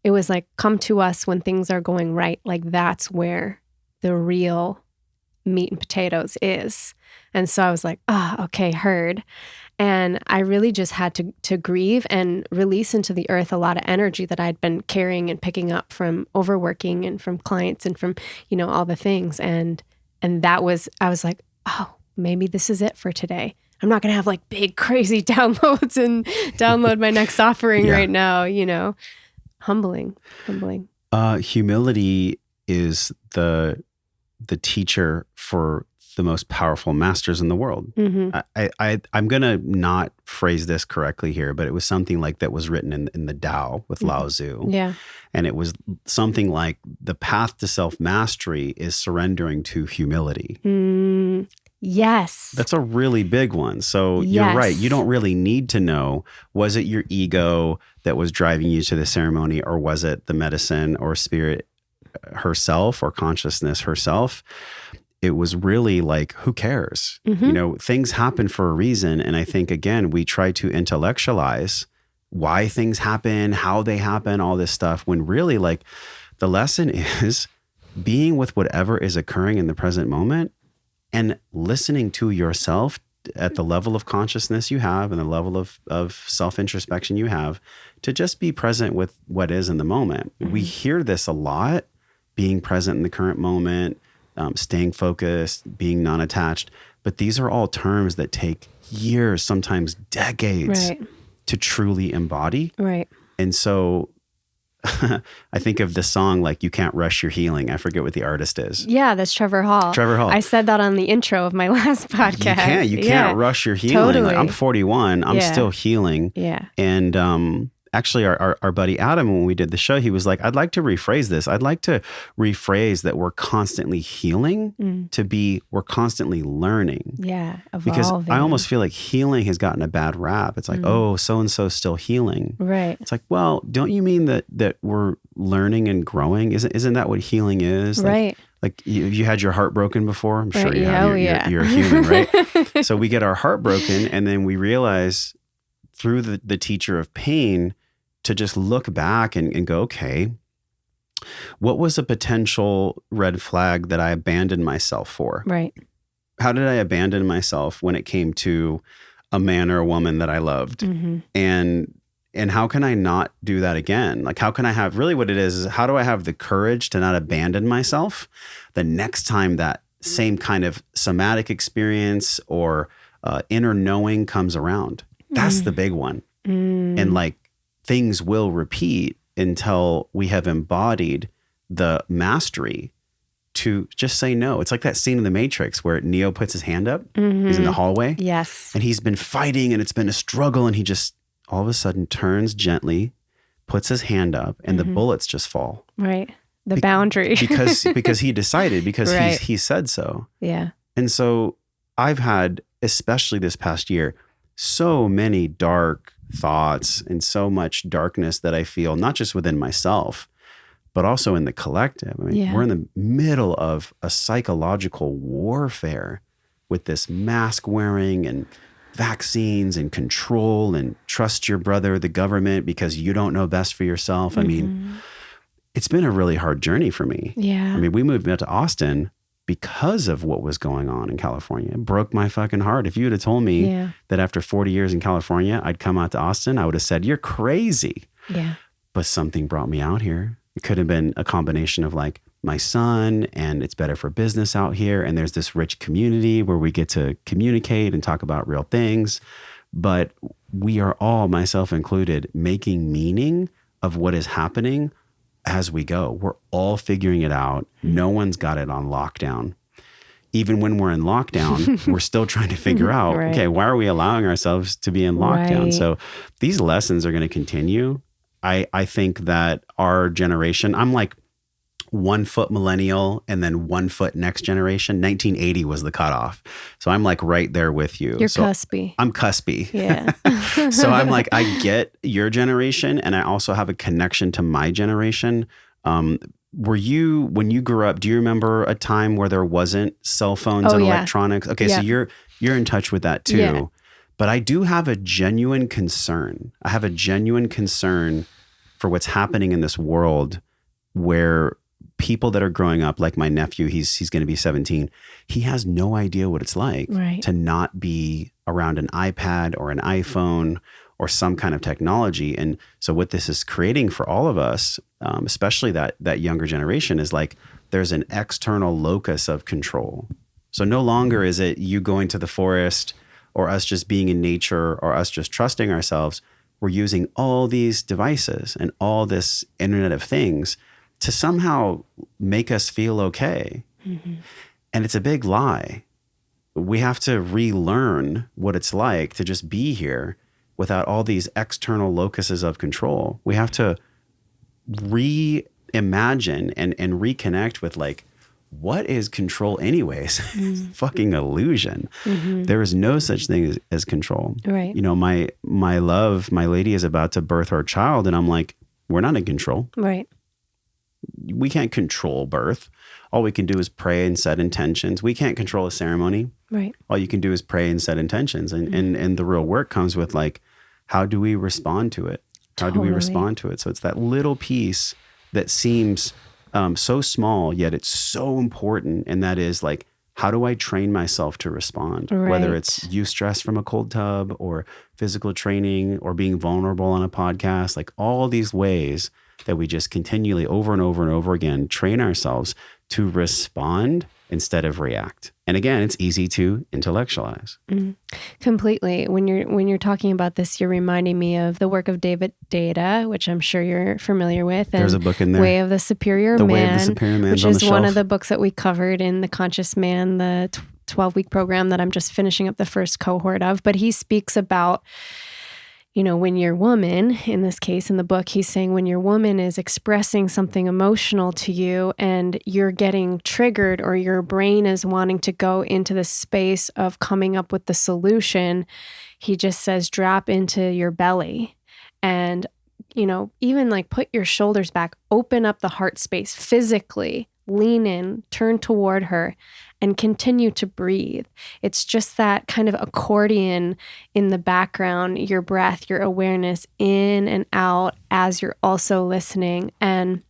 It was like, come to us when things are going right. Like, that's where the real meat and potatoes is. And so I was like, okay, heard. And I really just had to grieve and release into the earth a lot of energy that I'd been carrying and picking up from overworking and from clients and from, all the things. And I was like, maybe this is it for today. I'm not going to have like big, crazy downloads and download my next offering right now, Humbling. Humility is the teacher for the most powerful masters in the world. Mm-hmm. I'm going to not phrase this correctly here, but it was something like that was written in the Tao with Lao Tzu. Yeah. And it was something like, the path to self-mastery is surrendering to humility. Yes. That's a really big one. So You're right. You don't really need to know, was it your ego that was driving you to the ceremony, or was it the medicine or spirit herself or consciousness herself? It was really like, who cares? Mm-hmm. Things happen for a reason. And I think, again, we try to intellectualize why things happen, how they happen, all this stuff, when really, like, the lesson is being with whatever is occurring in the present moment and listening to yourself at the level of consciousness you have and the level of self-introspection you have, to just be present with what is in the moment. We hear this a lot, being present in the current moment, staying focused, being non-attached. But these are all terms that take years, sometimes decades, to truly embody. Right. And so I think of the song, like, You Can't Rush Your Healing. I forget what the artist is. Yeah, that's Trevor Hall. Trevor Hall. I said that on the intro of my last podcast. You can't rush your healing. Totally. Like, I'm 41. I'm still healing. Yeah. And actually, our buddy Adam, when we did the show, he was like, I'd like to rephrase this. I'd like to rephrase that we're constantly healing to be we're constantly learning. Yeah, evolving. Because I almost feel like healing has gotten a bad rap. It's like, oh, so-and-so's still healing. Right. It's like, well, don't you mean that we're learning and growing? Isn't that what healing is? Right. Like you had your heart broken before? I'm sure you have. have. You're a human, right? So we get our heart broken, and then we realize through the teacher of pain to just look back and go, okay, what was a potential red flag that I abandoned myself for? Right. How did I abandon myself when it came to a man or a woman that I loved? And how can I not do that again? Like, how can I have, really what it is how do I have the courage to not abandon myself the next time that same kind of somatic experience or inner knowing comes around? That's the big one. And like, things will repeat until we have embodied the mastery to just say no. It's like that scene in The Matrix where Neo puts his hand up. He's in the hallway. Yes. And he's been fighting and it's been a struggle. And he just all of a sudden turns gently, puts his hand up, and the bullets just fall. Right. The boundary. because he decided, because right. he said so. Yeah. And so I've had, especially this past year, so many dark thoughts and so much darkness that I feel, not just within myself, but also in the collective. I mean, we're in the middle of a psychological warfare with this mask wearing and vaccines and control and trust your brother, the government, because you don't know best for yourself. I mean, it's been a really hard journey for me. Yeah. I mean, we moved out to Austin because of what was going on in California. It broke my fucking heart. If you would have told me that after 40 years in California, I'd come out to Austin, I would have said, you're crazy. Yeah. But something brought me out here. It could have been a combination of like my son, and it's better for business out here. And there's this rich community where we get to communicate and talk about real things. But we are all, myself included, making meaning of what is happening as we go. We're all figuring it out. No one's got it on lockdown. Even when we're in lockdown, we're still trying to figure out, okay, why are we allowing ourselves to be in lockdown? Right. So these lessons are going to continue. I think that our generation, I'm like 1 foot millennial and then 1 foot next generation. 1980 was the cutoff. So I'm like right there with you. You're cuspy. I'm cuspy. Yeah. So I'm like, I get your generation, and I also have a connection to my generation. Were you, when you grew up, do you remember a time where there wasn't cell phones and electronics? Okay. So you're in touch with that too. Yeah. But I do have a genuine concern. I have a genuine concern for what's happening in this world where people that are growing up, like my nephew, he's going to be 17. He has no idea what it's like to not be around an iPad or an iPhone or some kind of technology. And so what this is creating for all of us, especially that younger generation, is like there's an external locus of control. So no longer is it you going to the forest or us just being in nature or us just trusting ourselves. We're using all these devices and all this Internet of Things to somehow make us feel okay. And it's a big lie. We have to relearn what it's like to just be here without all these external locuses of control. We have to reimagine and reconnect with like, what is control anyways? Fucking illusion. There is no such thing as control. Right. You know, my lady is about to birth our child, and I'm like, we're not in control. Right. We can't control birth. All we can do is pray and set intentions. We can't control a ceremony. Right. All you can do is pray and set intentions. And the real work comes with like, how do we respond to it? How do we respond to it? So it's that little piece that seems so small, yet it's so important. And that is like, how do I train myself to respond? Right. Whether it's eustress from a cold tub or physical training or being vulnerable on a podcast, like all these ways that we just continually over and over and over again train ourselves to respond instead of react. And again, it's easy to intellectualize. Completely. When you're talking about this, you're reminding me of the work of David Data, which I'm sure you're familiar with. And there's a book in there, Way of the Superior Man, Way of the Superior Man, which is one of the books that we covered in the Conscious Man, the 12-week program that I'm just finishing up the first cohort of. But he speaks about, when your woman, in this case, in the book, he's saying when your woman is expressing something emotional to you and you're getting triggered or your brain is wanting to go into the space of coming up with the solution, he just says, drop into your belly and, even like put your shoulders back, open up the heart space physically, lean in, turn toward her, and continue to breathe. It's just that kind of accordion in the background, your breath, your awareness in and out as you're also listening. And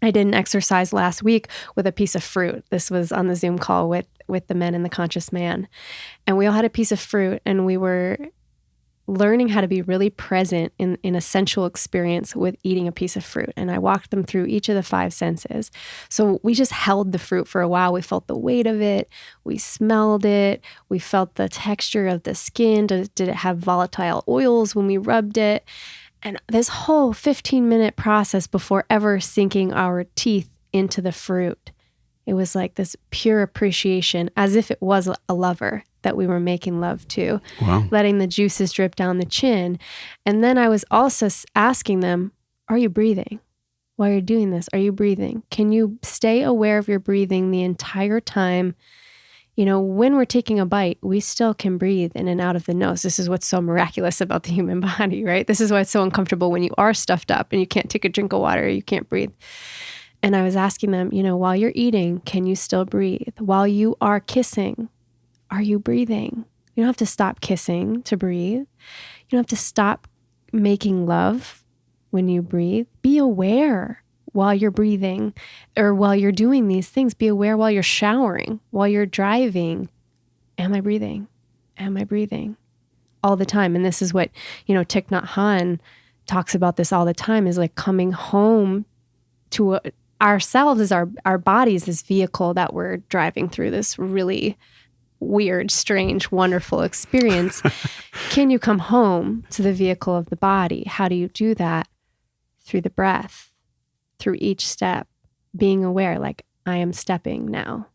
I did an exercise last week with a piece of fruit. This was on the Zoom call with the men in the Conscious Man. And we all had a piece of fruit and we were learning how to be really present in a sensual experience with eating a piece of fruit. And I walked them through each of the 5 senses. So we just held the fruit for a while. We felt the weight of it. We smelled it. We felt the texture of the skin. Did it have volatile oils when we rubbed it? And this whole 15-minute process before ever sinking our teeth into the fruit, it was like this pure appreciation, as if it was a lover that we were making love to, wow, letting the juices drip down the chin. And then I was also asking them, are you breathing? While you're doing this, are you breathing? Can you stay aware of your breathing the entire time? When we're taking a bite, we still can breathe in and out of the nose. This is what's so miraculous about the human body, right? This is why it's so uncomfortable when you are stuffed up and you can't take a drink of water, you can't breathe. And I was asking them, while you're eating, can you still breathe? While you are kissing, are you breathing? You don't have to stop kissing to breathe. You don't have to stop making love when you breathe. Be aware while you're breathing or while you're doing these things. Be aware while you're showering, while you're driving. Am I breathing? Am I breathing? All the time. And this is what, Thich Nhat Hanh talks about this all the time, is like coming home to ourselves as our bodies, this vehicle that we're driving through this really weird, strange, wonderful experience. Can you come home to the vehicle of the body? How do you do that? Through the breath, through each step, being aware, like, I am stepping now.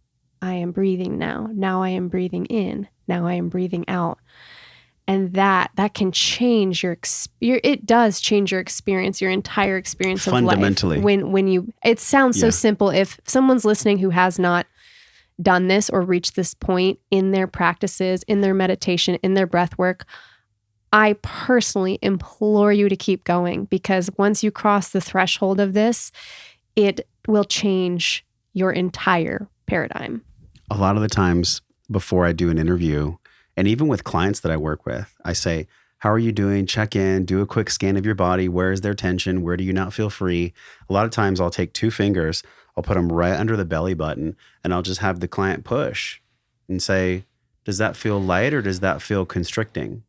I am breathing now. Now I am breathing in. Now I am breathing out. And that can change it does change your experience, your entire experience of life. Fundamentally. It sounds so simple. If someone's listening who has not done this or reached this point in their practices, in their meditation, in their breath work, I personally implore you to keep going, because once you cross the threshold of this, it will change your entire paradigm. A lot of the times before I do an interview, and even with clients that I work with, I say, how are you doing? Check in, do a quick scan of your body. Where is there tension? Where do you not feel free? A lot of times I'll take 2 fingers, I'll put them right under the belly button, and I'll just have the client push and say, does that feel light or does that feel constricting?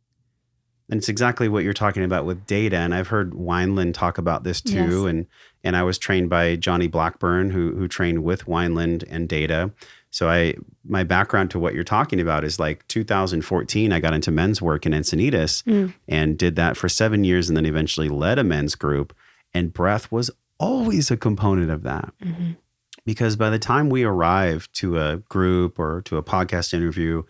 And it's exactly what you're talking about with data. And I've heard Wineland talk about this too. Yes. And I was trained by Johnny Blackburn, who trained with Wineland and data. So my background to what you're talking about is like 2014, I got into men's work in Encinitas and did that for 7 years, and then eventually led a men's group. And breath was always a component of that. Mm-hmm. Because by the time we arrive to a group or to a podcast interview,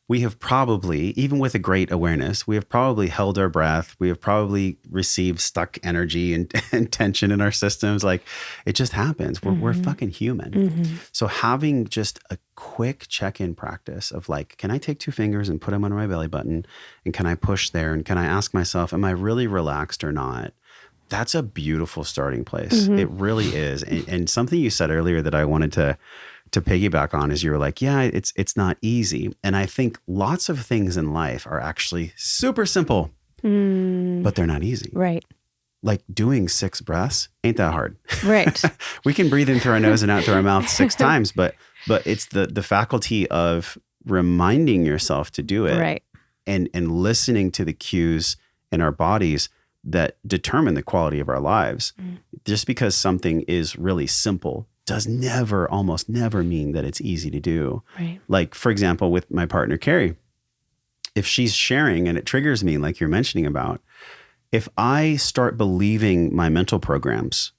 we have probably, even with a great awareness, we have probably held our breath. We have probably received stuck energy and tension in our systems. Like, it just happens. We're fucking human. Mm-hmm. So having just a quick check-in practice of like, can I take 2 fingers and put them on my belly button? And can I push there? And can I ask myself, am I really relaxed or not? That's a beautiful starting place. Mm-hmm. It really is. And something you said earlier that I wanted to piggyback on is you were like, yeah, it's not easy. And I think lots of things in life are actually super simple, but they're not easy. Right. like doing 6 breaths ain't that hard. Right. We can breathe in through our nose and out through our mouth 6 times, but it's the faculty of reminding yourself to do it, Right. and listening to the cues in our bodies that determine the quality of our lives. Just because something is really simple does almost never mean that it's easy to do. Right. Like, for example, with my partner, Carrie, if she's sharing and it triggers me, like you're mentioning about, if I start believing my mental programs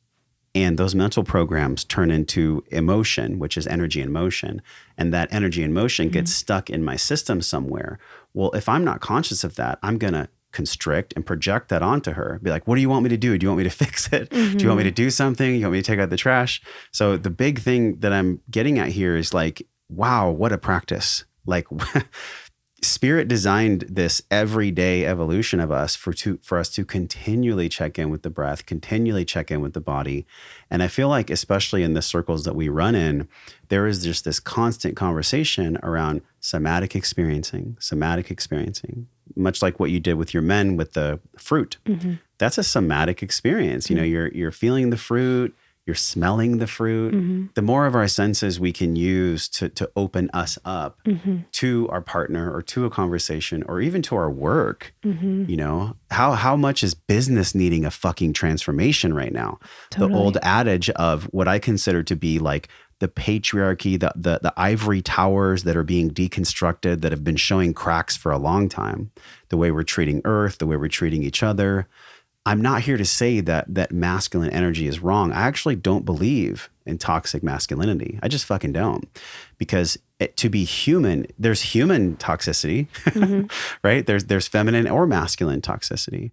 and those mental programs turn into emotion, which is energy in motion, and that energy in motion gets stuck in my system somewhere, well, if I'm not conscious of that, I'm going to constrict and project that onto her. Be like, what do you want me to do? Do you want me to fix it? Do you want me to do something? You want me to take out the trash? So the big thing that I'm getting at here is like, wow, what a practice. Like Spirit designed this everyday evolution of us for us to continually check in with the breath, continually check in with the body. And I feel like, especially in the circles that we run in, there is just this constant conversation around somatic experiencing, much like what you did with your men with the fruit. That's a somatic experience. You know, you're feeling the fruit, you're smelling the fruit. The more of our senses we can use to open us up to our partner or to a conversation or even to our work, you know, how much is business needing a fucking transformation right now? Totally. The old adage of what I consider to be like the patriarchy, the ivory towers that are being deconstructed, that have been showing cracks for a long time, the way we're treating Earth, the way we're treating each other. I'm not here to say that masculine energy is wrong. I actually don't believe in toxic masculinity. I just fucking don't. Because to be human, there's human toxicity, right? There's feminine or masculine toxicity.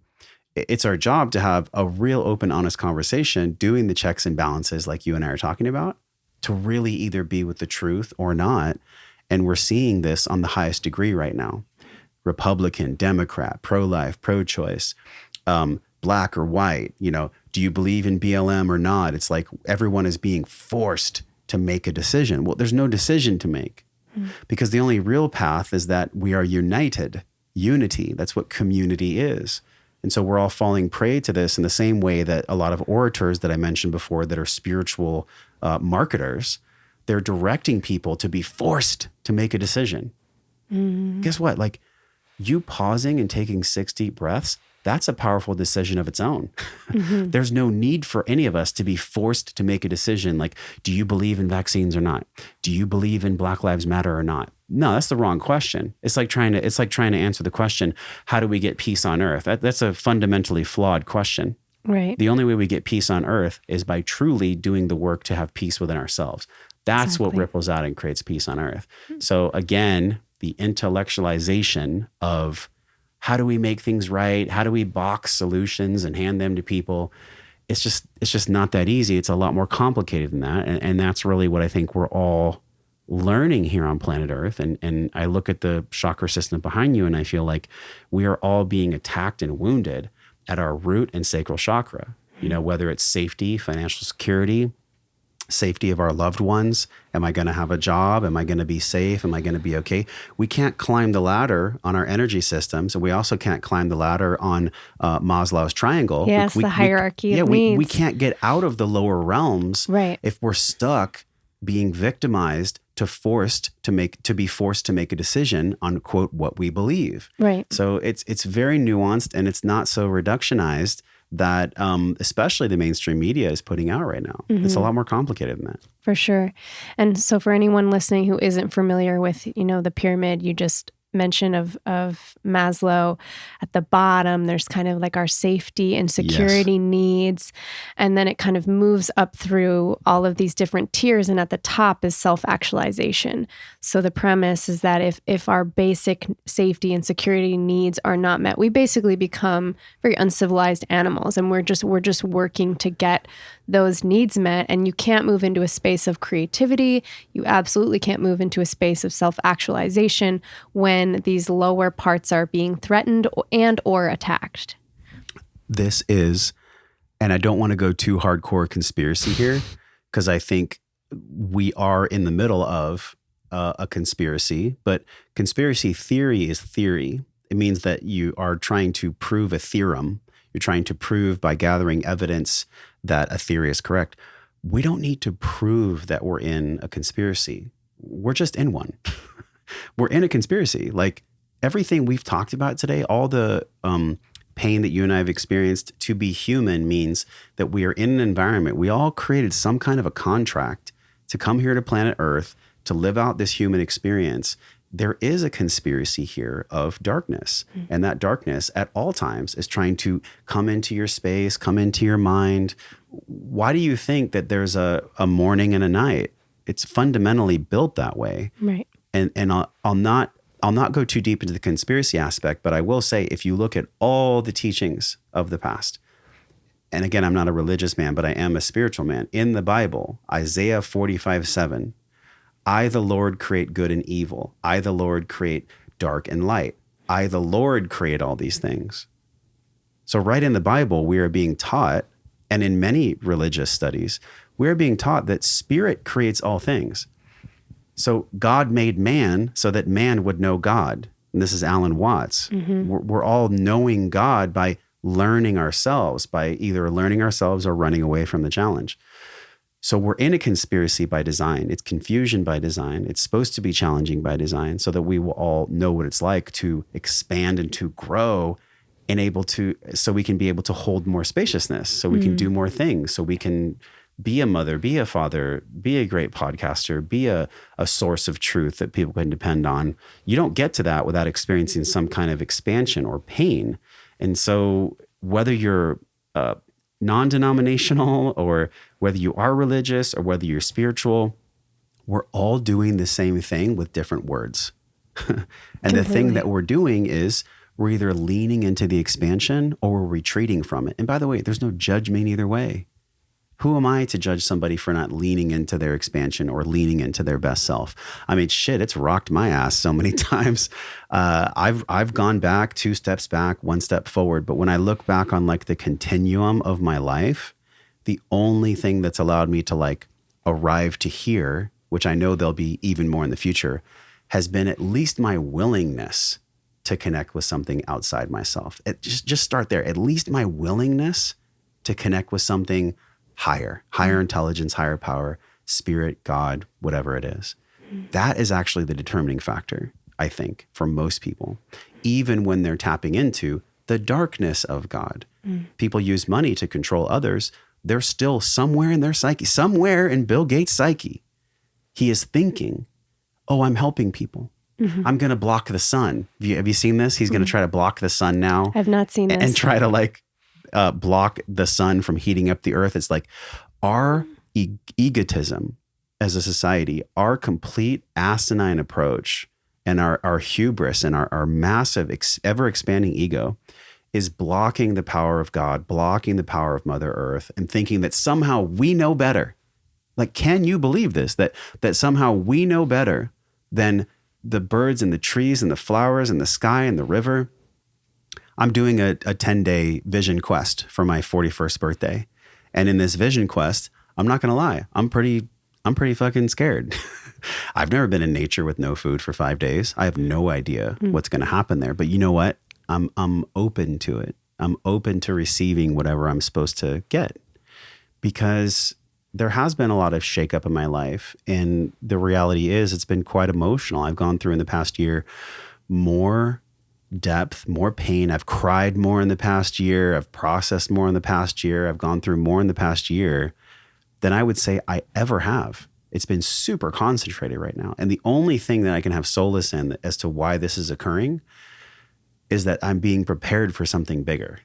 It's our job to have a real open, honest conversation, doing the checks and balances like you and I are talking about, to really either be with the truth or not. And we're seeing this on the highest degree right now. Republican, Democrat, pro-life, pro-choice, black or white, you know, do you believe in BLM or not? It's like everyone is being forced to make a decision. Well, there's no decision to make because the only real path is that we are united. Unity, that's what community is. And so we're all falling prey to this in the same way that a lot of orators that I mentioned before that are spiritual marketers, they're directing people to be forced to make a decision. Guess what? Like, you pausing and taking 6 deep breaths, that's a powerful decision of its own. There's no need for any of us to be forced to make a decision like, do you believe in vaccines or not? Do you believe in Black Lives Matter or not? No, that's the wrong question. It's like trying to answer the question, how do we get peace on earth? That's a fundamentally flawed question. Right. The only way we get peace on earth is by truly doing the work to have peace within ourselves. That's what ripples out and creates peace on earth. So again, the intellectualization of how do we make things right? How do we box solutions and hand them to people? It's just not that easy. It's a lot more complicated than that. And that's really what I think we're all learning here on planet Earth. And I look at the chakra system behind you and I feel like we are all being attacked and wounded at our root and sacral chakra. You know, whether it's safety, financial security, safety of our loved ones. Am I going to have a job? Am I going to be safe? Am I going to be okay? We can't climb the ladder on our energy systems. And we also can't climb the ladder on Maslow's triangle. Yes, the hierarchy of needs. We can't get out of the lower realms if we're stuck being victimized to be forced to make a decision on, quote, what we believe. Right. So it's very nuanced and it's not so reductionized that especially the mainstream media is putting out right now. It's a lot more complicated than that. For sure. And so for anyone listening who isn't familiar with, you know, the pyramid you just mentioned of Maslow, at the bottom, there's kind of like our safety and security needs. And then it kind of moves up through all of these different tiers. And at the top is self-actualization. So the premise is that if our basic safety and security needs are not met, we basically become very uncivilized animals. And we're just working to get those needs met. And you can't move into a space of creativity. You absolutely can't move into a space of self-actualization when these lower parts are being threatened and or attacked. This is, and I don't want to go too hardcore conspiracy here, because I think we are in the middle of a conspiracy, but conspiracy theory is theory. It means that you are trying to prove a theorem. You're trying to prove by gathering evidence that a theory is correct. We don't need to prove that we're in a conspiracy. We're just in one. We're in a conspiracy. Like everything we've talked about today, all the pain that you and I have experienced, to be human means that we are in an environment. We all created some kind of a contract to come here to planet Earth to live out this human experience. There is a conspiracy here of darkness. And that darkness at all times is trying to come into your space, come into your mind. Why do you think that there's a morning and a night? It's fundamentally built that way. Right. And I'll not go too deep into the conspiracy aspect, but I will say, if you look at all the teachings of the past, and again, I'm not a religious man, but I am a spiritual man. In the Bible, Isaiah 45:7, I, the Lord, create good and evil. I, the Lord, create dark and light. I, the Lord, create all these things. So right in the Bible, we are being taught, and in many religious studies, we are being taught that spirit creates all things. So God made man so that man would know God. And this is Alan Watts. We're all knowing God by learning ourselves, by either learning ourselves or running away from the challenge. So we're in a conspiracy by design. It's confusion by design. It's supposed to be challenging by design so that we will all know what it's like to expand and to grow and so we can be able to hold more spaciousness, so we can do more things, so we can be a mother, be a father, be a great podcaster, be a source of truth that people can depend on. You don't get to that without experiencing some kind of expansion or pain. And so whether you're non-denominational or whether you are religious or whether you're spiritual, we're all doing the same thing with different words. And the thing that we're doing is we're either leaning into the expansion or we're retreating from it. And by the way, there's no judgment either way. Who am I to judge somebody for not leaning into their expansion or leaning into their best self? I mean, shit, it's rocked my ass so many times. I've gone back 2 steps back, 1 step forward. But when I look back on like the continuum of my life, the only thing that's allowed me to like arrive to here, which I know there'll be even more in the future, has been at least my willingness to connect with something outside myself. Just start there. At least my willingness to connect with something higher intelligence, higher power, spirit, God, whatever it is. That is actually the determining factor, I think, for most people, even when they're tapping into the darkness of God. People use money to control others. They're still somewhere in their psyche, somewhere in Bill Gates' psyche. He is thinking, oh, I'm helping people. I'm going to block the sun. Have you seen this? He's going to try to block the sun now. I've not seen this. And try to like block the sun from heating up the earth. It's like our egotism as a society, our complete asinine approach and our hubris and our massive, ever expanding ego is blocking the power of God, blocking the power of Mother Earth, and thinking that somehow we know better. Like, can you believe this? That somehow we know better than the birds and the trees and the flowers and the sky and the river. I'm doing a 10-day vision quest for my 41st birthday. And in this vision quest, I'm not going to lie, I'm pretty fucking scared. I've never been in nature with no food for 5 days. I have no idea what's going to happen there. But you know what? I'm open to it. I'm open to receiving whatever I'm supposed to get, because there has been a lot of shakeup in my life. And the reality is it's been quite emotional. I've gone through in the past year more depth, more pain. I've cried more in the past year. I've processed more in the past year. I've gone through more in the past year than I would say I ever have. It's been super concentrated right now. And the only thing that I can have solace in as to why this is occurring is that I'm being prepared for something bigger.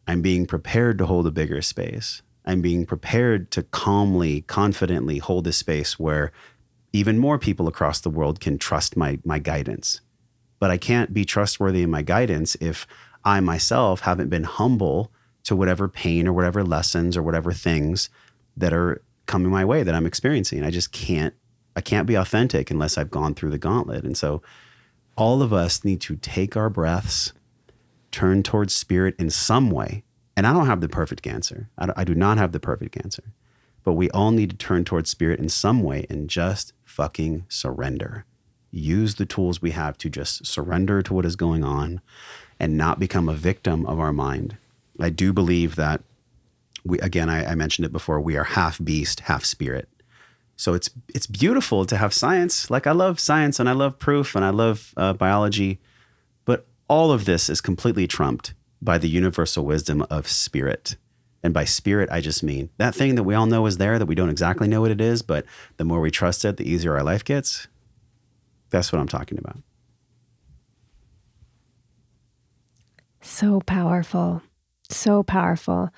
I'm being prepared to hold a bigger space. I'm being prepared to calmly, confidently hold a space where even more people across the world can trust my guidance. But I can't be trustworthy in my guidance if I myself haven't been humble to whatever pain or whatever lessons or whatever things that are coming my way that I'm experiencing. I can't be authentic unless I've gone through the gauntlet. And so all of us need to take our breaths, turn towards spirit in some way. And I don't have the perfect answer. I do not have the perfect answer. But we all need to turn towards spirit in some way and just fucking surrender. Use the tools we have to just surrender to what is going on and not become a victim of our mind. I do believe that I mentioned it before, we are half beast, half spirit. So it's beautiful to have science. Like, I love science and I love proof and I love biology, but all of this is completely trumped by the universal wisdom of spirit. And by spirit, I just mean that thing that we all know is there, that we don't exactly know what it is, but the more we trust it, the easier our life gets. That's what I'm talking about. So powerful. So powerful.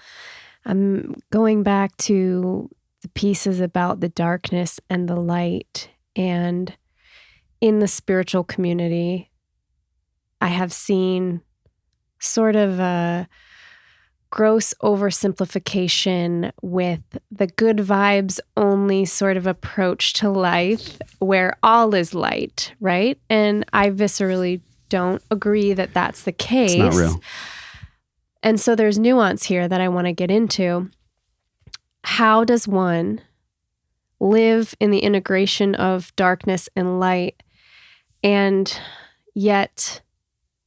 I'm going back to the pieces about the darkness and the light. And in the spiritual community, I have seen sort of a gross oversimplification with the good vibes only sort of approach to life where all is light, right? And I viscerally don't agree that that's the case. It's not real. And so there's nuance here that I want to get into. How does one live in the integration of darkness and light and yet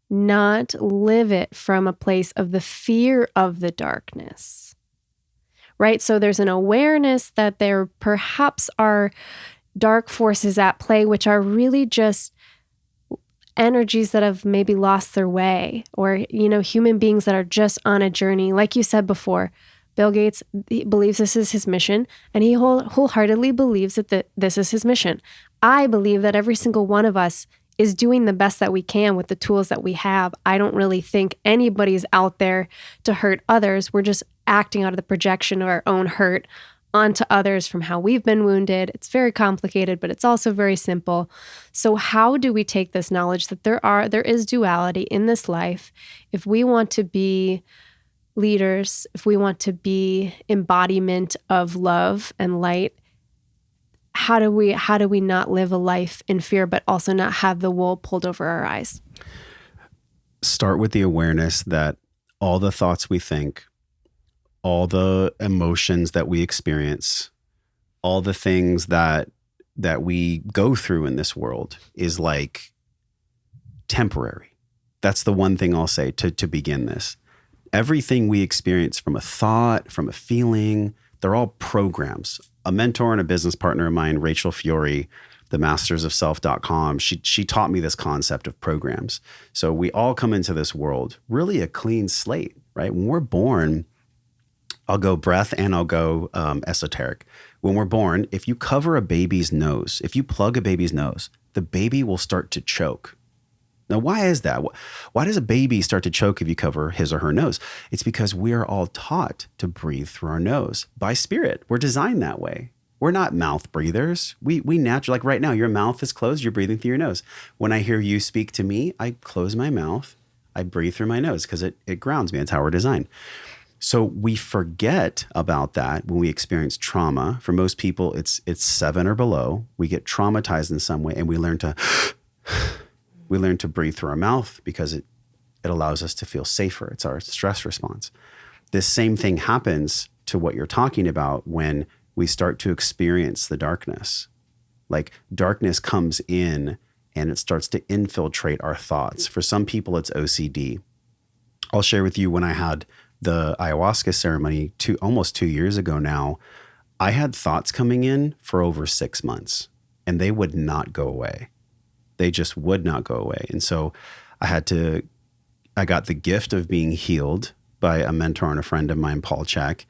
not live it from a place of the fear of the darkness, right? So there's an awareness that there perhaps are dark forces at play, which are really just energies that have maybe lost their way, or, human beings that are just on a journey. Like you said before, Bill Gates, he believes this is his mission, and he wholeheartedly believes that this is his mission. I believe that every single one of us is doing the best that we can with the tools that we have. I don't really think anybody's out there to hurt others. We're just acting out of the projection of our own hurt onto others from how we've been wounded. It's very complicated, but it's also very simple. So how do we take this knowledge that there is duality in this life? If we want to be leaders, if we want to be embodiment of love and light, how do we not live a life in fear, but also not have the wool pulled over our eyes? Start with the awareness that all the thoughts we think, all the emotions that we experience, all the things that we go through in this world is like temporary. That's the one thing I'll say to begin this. Everything we experience, from a thought, from a feeling, they're all programs. A mentor and a business partner of mine, Rachel Fiore, the mastersofself.com, she taught me this concept of programs. So we all come into this world really a clean slate, right? When we're born, I'll go breath and I'll go esoteric. When we're born, if you cover a baby's nose, if you plug a baby's nose, the baby will start to choke. Now, why is that? Why does a baby start to choke if you cover his or her nose? It's because we are all taught to breathe through our nose by spirit. We're designed that way. We're not mouth breathers. We naturally, like right now, your mouth is closed, you're breathing through your nose. When I hear you speak to me, I close my mouth, I breathe through my nose because it grounds me. That's how we're designed. So we forget about that when we experience trauma. For most people, it's 7 or below. We get traumatized in some way, and we learn to breathe through our mouth because it allows us to feel safer. It's our stress response. This same thing happens to what you're talking about when we start to experience the darkness. Like, darkness comes in and it starts to infiltrate our thoughts. For some people, it's OCD. I'll share with you, when I had the ayahuasca ceremony almost 2 years ago now, I had thoughts coming in for over 6 months and they would not go away. They just would not go away. And so I got the gift of being healed by a mentor and a friend of mine, Paul Chek,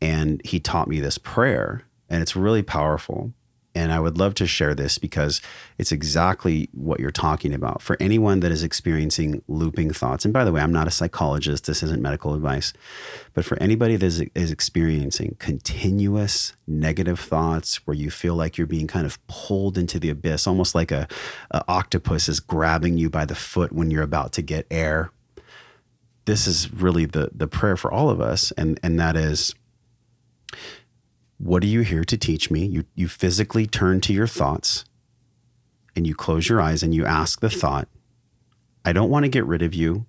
and he taught me this prayer, and it's really powerful. And I would love to share this because it's exactly what you're talking about. For anyone that is experiencing looping thoughts, and by the way, I'm not a psychologist, this isn't medical advice, but for anybody that is experiencing continuous negative thoughts where you feel like you're being kind of pulled into the abyss, almost like a octopus is grabbing you by the foot when you're about to get air, this is really the prayer for all of us. And that is, what are you here to teach me? You physically turn to your thoughts and you close your eyes and you ask the thought, I don't want to get rid of you.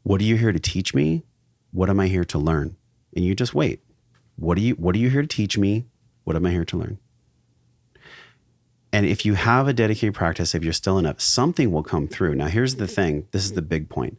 What are you here to teach me? What am I here to learn? And you just wait. What are you here to teach me? What am I here to learn? And if you have a dedicated practice, if you're still enough, something will come through. Now, here's the thing. This is the big point.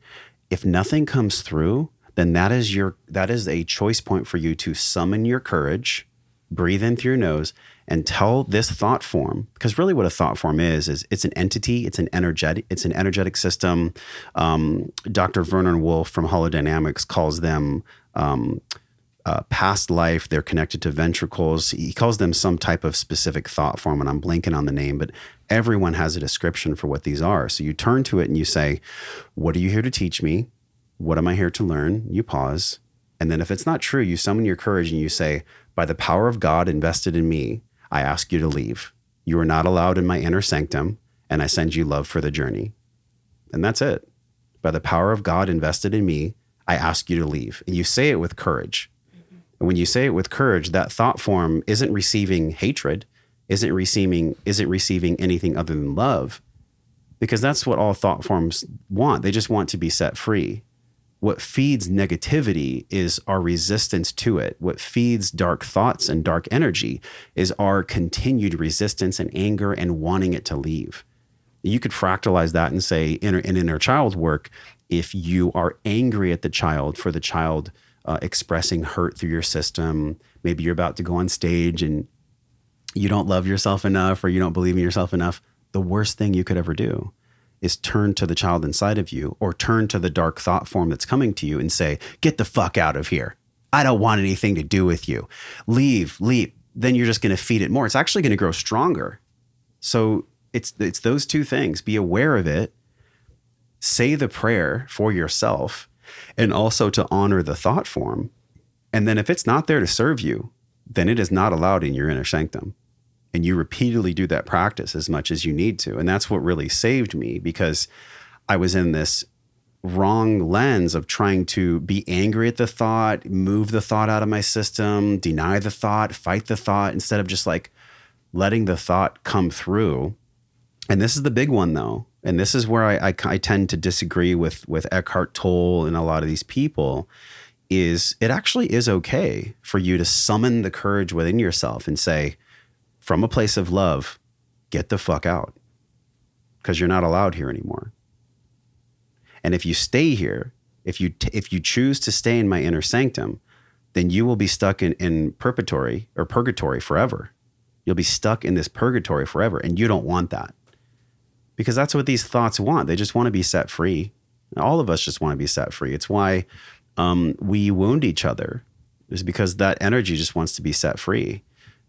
If nothing comes through, then that is a choice point for you to summon your courage, breathe in through your nose, and tell this thought form, because really what a thought form is it's an entity, it's an energetic system. Dr. Vernon Wolf from holodynamics calls them past life. They're connected to ventricles. He calls them some type of specific thought form, and I'm blanking on the name, but everyone has a description for what these are. So you turn to it and you say, what are you here to teach me? What am I here to learn? You pause. And then if it's not true, you summon your courage and you say, by the power of God invested in me, I ask you to leave. You are not allowed in my inner sanctum, and I send you love for the journey. And that's it. By the power of God invested in me, I ask you to leave. And you say it with courage. And when you say it with courage, that thought form isn't receiving hatred, isn't receiving anything other than love, because that's what all thought forms want. They just want to be set free. What feeds negativity is our resistance to it. What feeds dark thoughts and dark energy is our continued resistance and anger and wanting it to leave. You could fractalize that and say in inner child work, if you are angry at the child for the child expressing hurt through your system, maybe you're about to go on stage and you don't love yourself enough or you don't believe in yourself enough, the worst thing you could ever do is turn to the child inside of you or turn to the dark thought form that's coming to you and say, get the fuck out of here. I don't want anything to do with you. Leave. Then you're just going to feed it more. It's actually going to grow stronger. So it's those two things. Be aware of it. Say the prayer for yourself and also to honor the thought form. And then if it's not there to serve you, then it is not allowed in your inner sanctum. And you repeatedly do that practice as much as you need to. And that's what really saved me, because I was in this wrong lens of trying to be angry at the thought, move the thought out of my system, deny the thought, fight the thought, instead of just like letting the thought come through. And this is the big one though. And this is where I tend to disagree with Eckhart Tolle and a lot of these people, is it actually is okay for you to summon the courage within yourself and say, from a place of love, get the fuck out, because you're not allowed here anymore. And if you stay here, if you choose to stay in my inner sanctum, then you will be stuck in purgatory forever. You'll be stuck in this purgatory forever, and you don't want that, because that's what these thoughts want. They just want to be set free. All of us just want to be set free. It's why we wound each other, is because that energy just wants to be set free.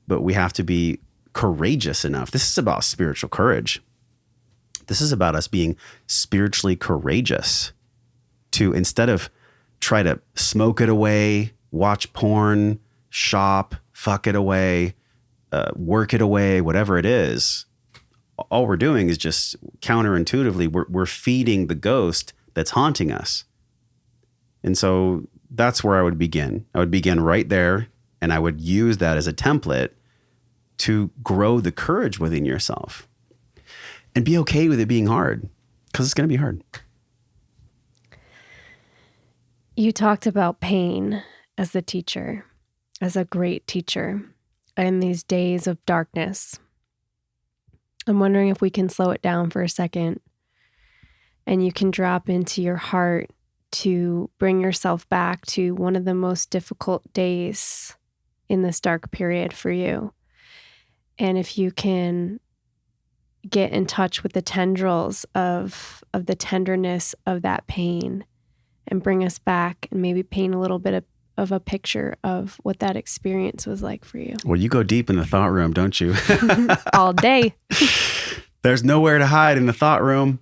But we have to be courageous enough. This is about spiritual courage. This is about us being spiritually courageous to, instead of try to smoke it away, watch porn, shop, fuck it away, work it away, whatever it is, all we're doing is just counterintuitively, we're feeding the ghost that's haunting us. And so that's where I would begin. I would begin right there. And I would use that as a template to grow the courage within yourself and be okay with it being hard, because it's going to be hard. You talked about pain as the teacher, as a great teacher in these days of darkness. I'm wondering if we can slow it down for a second and you can drop into your heart to bring yourself back to one of the most difficult days in this dark period for you. And if you can get in touch with the tendrils of the tenderness of that pain and bring us back and maybe paint a little bit of a picture of what that experience was like for you. Well, you go deep in the thought room, don't you? All day. There's nowhere to hide in the thought room.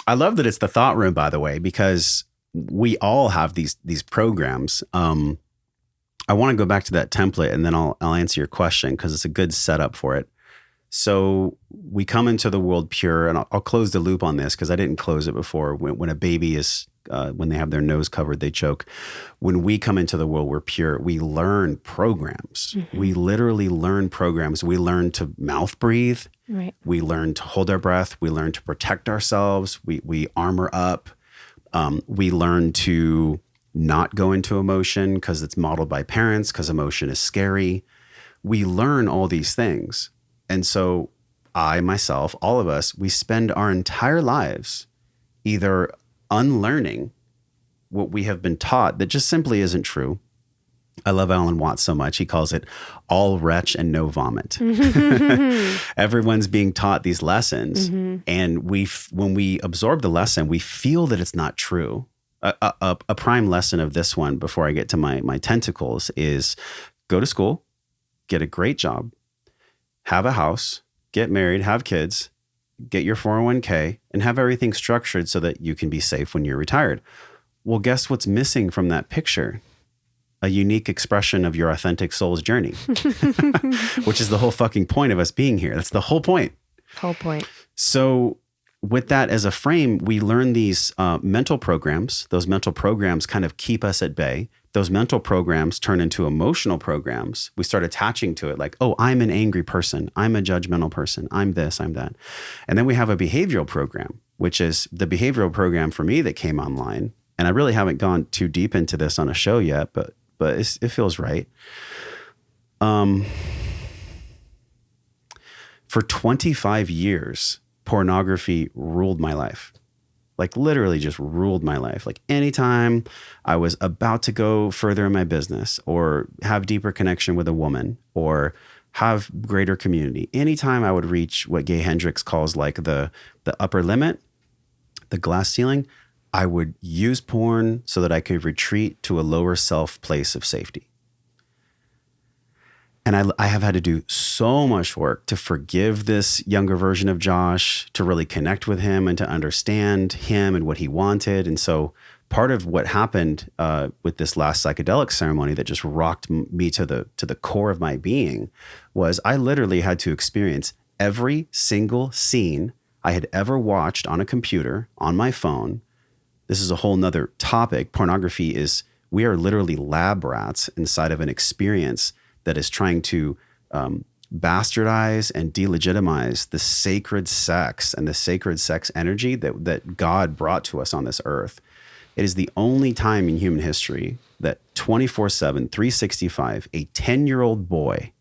I love that it's the thought room, by the way, because we all have these programs. I want to go back to that template and then I'll answer your question, because it's a good setup for it. So we come into the world pure, and I'll close the loop on this because I didn't close it before. When a baby is, when they have their nose covered, they choke. When we come into the world, we're pure. We learn programs. Mm-hmm. We literally learn programs. We learn to mouth breathe. Right. We learn to hold our breath. We learn to protect ourselves. We armor up. We learn to not go into emotion because it's modeled by parents, because emotion is scary. We learn all these things. And so I, myself, all of us, we spend our entire lives either unlearning what we have been taught that just simply isn't true. I love Alan Watts so much. He calls it all retch and no vomit. Everyone's being taught these lessons. And when we absorb the lesson, we feel that it's not true. A prime lesson of this one, before I get to my tentacles, is go to school, get a great job, have a house, get married, have kids, get your 401k, and have everything structured so that you can be safe when you're retired. Well, guess what's missing from that picture? A unique expression of your authentic soul's journey, which is the whole fucking point of us being here. That's the whole point. Whole point. So with that as a frame, we learn these mental programs. Those mental programs kind of keep us at bay. Those mental programs turn into emotional programs. We start attaching to it like, oh, I'm an angry person. I'm a judgmental person. I'm this, I'm that. And then we have a behavioral program, which is the behavioral program for me that came online. And I really haven't gone too deep into this on a show yet, but it feels right. For 25 years, pornography ruled my life. Like literally just ruled my life. Like anytime I was about to go further in my business or have deeper connection with a woman or have greater community, anytime I would reach what Gay Hendricks calls like the upper limit, the glass ceiling, I would use porn so that I could retreat to a lower self place of safety. And I have had to do so much work to forgive this younger version of Josh, to really connect with him and to understand him and what he wanted. And so part of what happened with this last psychedelic ceremony that just rocked me to the core of my being was I literally had to experience every single scene I had ever watched on a computer, on my phone. This is a whole nother topic. Pornography is, we are literally lab rats inside of an experience that is trying to bastardize and delegitimize the sacred sex and the sacred sex energy that God brought to us on this earth. It is the only time in human history that 24/7, 365, a 10-year-old boy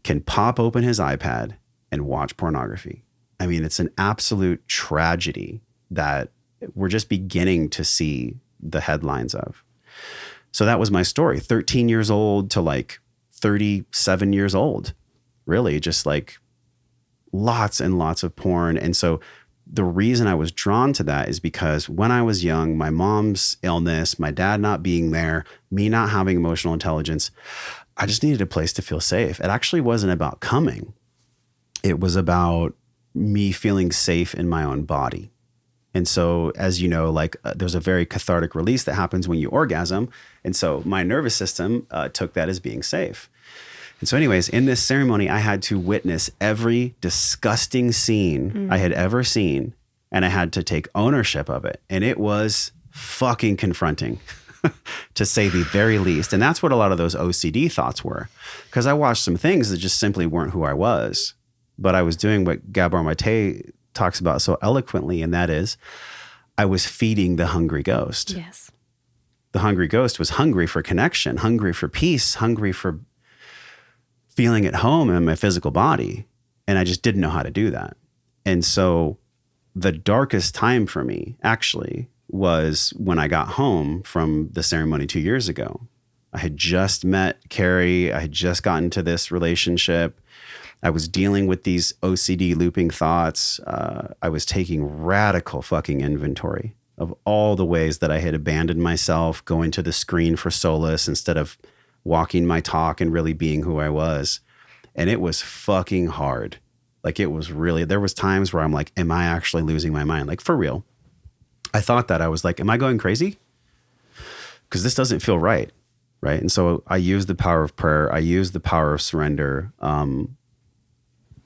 can pop open his iPad and watch pornography. I mean, it's an absolute tragedy that we're just beginning to see the headlines of. So that was my story, 13 years old to like 37 years old, really just like lots and lots of porn. And so the reason I was drawn to that is because when I was young, my mom's illness, my dad not being there, me not having emotional intelligence, I just needed a place to feel safe. It actually wasn't about coming. It was about me feeling safe in my own body. And so, as you know, like there's a very cathartic release that happens when you orgasm. And so my nervous system took that as being safe. And so anyways, in this ceremony, I had to witness every disgusting scene I had ever seen. And I had to take ownership of it. And it was fucking confronting, to say the very least. And that's what a lot of those OCD thoughts were. Because I watched some things that just simply weren't who I was. But I was doing what Gabor Mate talks about so eloquently, and that is I was feeding the hungry ghost. Yes. The hungry ghost was hungry for connection, hungry for peace, hungry for feeling at home in my physical body. And I just didn't know how to do that. And so the darkest time for me actually was when I got home from the ceremony 2 years ago. I had just met Carrie. I had just gotten to this relationship. I was dealing with these OCD looping thoughts. I was taking radical fucking inventory of all the ways that I had abandoned myself, going to the screen for solace instead of walking my talk and really being who I was. And it was fucking hard. Like it was really, there was times where I'm like, am I actually losing my mind? Like for real. I thought that. I was like, am I going crazy? Because this doesn't feel right. Right. And so I used the power of prayer. I used the power of surrender.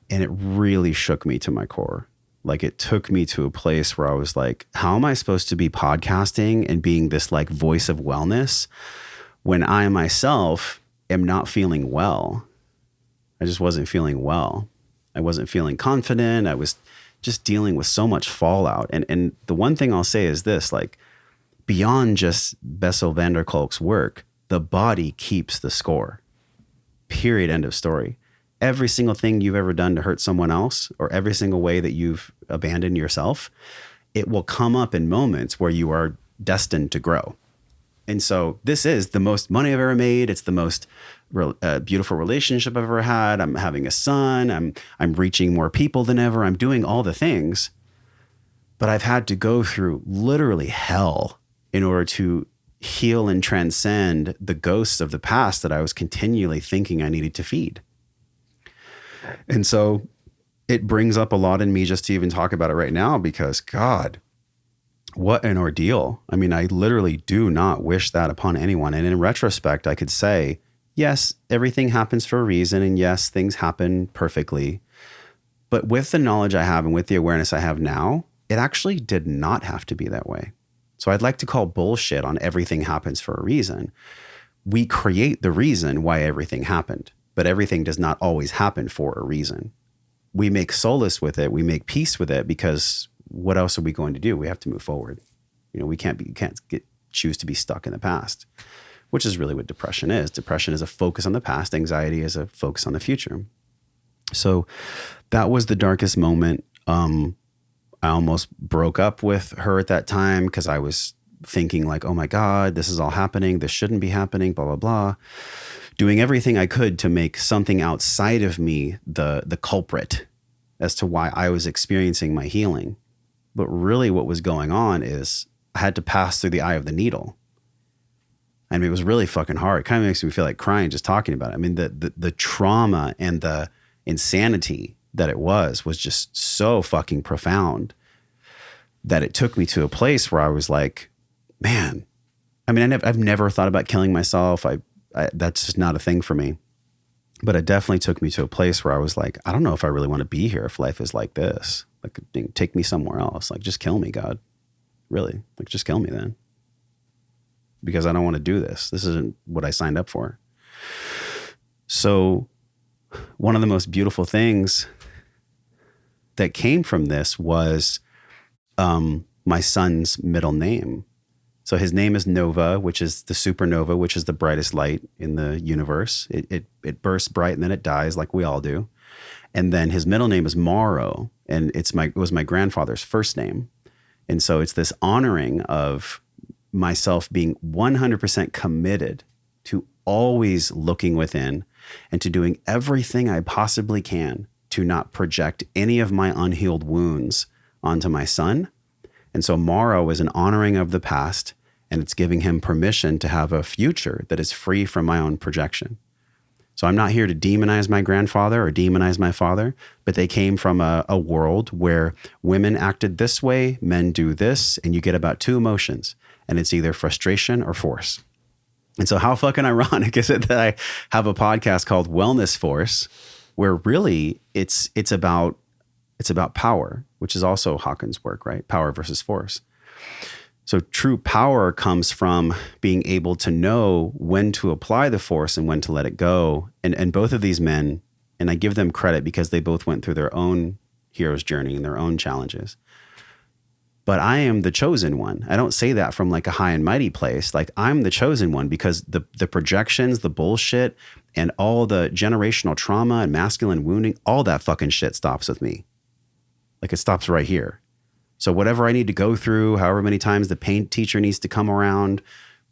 And it really shook me to my core. Like it took me to a place where I was like, how am I supposed to be podcasting and being this like voice of wellness when I myself am not feeling well? I just wasn't feeling well. I wasn't feeling confident. I was just dealing with so much fallout. And the one thing I'll say is this, like beyond just Bessel van der Kolk's work, the body keeps the score. Period. End of story. Every single thing you've ever done to hurt someone else, or every single way that you've abandoned yourself, it will come up in moments where you are destined to grow. And so this is the most money I've ever made. It's the most beautiful relationship I've ever had. I'm having a son. I'm reaching more people than ever. I'm doing all the things. But I've had to go through literally hell in order to heal and transcend the ghosts of the past that I was continually thinking I needed to feed. And so it brings up a lot in me just to even talk about it right now, because God, what an ordeal. I mean, I literally do not wish that upon anyone. And in retrospect, I could say, yes, everything happens for a reason. And yes, things happen perfectly. But with the knowledge I have and with the awareness I have now, it actually did not have to be that way. So I'd like to call bullshit on everything happens for a reason. We create the reason why everything happened, but everything does not always happen for a reason. We make solace with it. We make peace with it, because what else are we going to do? We have to move forward. You know, we can't choose to be stuck in the past, which is really what depression is. Depression is a focus on the past. Anxiety is a focus on the future. So that was the darkest moment. I almost broke up with her at that time, because I was thinking like, oh my God, this is all happening. This shouldn't be happening, blah, blah, blah. Doing everything I could to make something outside of me the culprit as to why I was experiencing my healing. But really what was going on is I had to pass through the eye of the needle. I mean, it was really fucking hard. It kind of makes me feel like crying just talking about it. I mean, the trauma and the insanity that it was just so fucking profound that it took me to a place where I was like, man, I mean, I've never thought about killing myself. That's just not a thing for me. But it definitely took me to a place where I was like, I don't know if I really want to be here if life is like this. Like, take me somewhere else. Like, just kill me, God. Really? Like, just kill me then. Because I don't want to do this. This isn't what I signed up for. So one of the most beautiful things that came from this was my son's middle name. So his name is Nova, which is the supernova, which is the brightest light in the universe. It bursts bright and then it dies, like we all do. And then his middle name is Morrow, and it was my grandfather's first name. And so it's this honoring of myself being 100% committed to always looking within and to doing everything I possibly can to not project any of my unhealed wounds onto my son. And so Morrow is an honoring of the past, and it's giving him permission to have a future that is free from my own projection. So I'm not here to demonize my grandfather or demonize my father, but they came from a world where women acted this way, men do this, and you get about two emotions, and it's either frustration or force. And so how fucking ironic is it that I have a podcast called Wellness Force, where really it's about power, which is also Hawkins' work, right? Power versus force. So true power comes from being able to know when to apply the force and when to let it go. And both of these men, and I give them credit because they both went through their own hero's journey and their own challenges. But I am the chosen one. I don't say that from like a high and mighty place. Like, I'm the chosen one because the projections, the bullshit, and all the generational trauma and masculine wounding, all that fucking shit stops with me. Like, it stops right here. So whatever I need to go through, however many times the pain teacher needs to come around,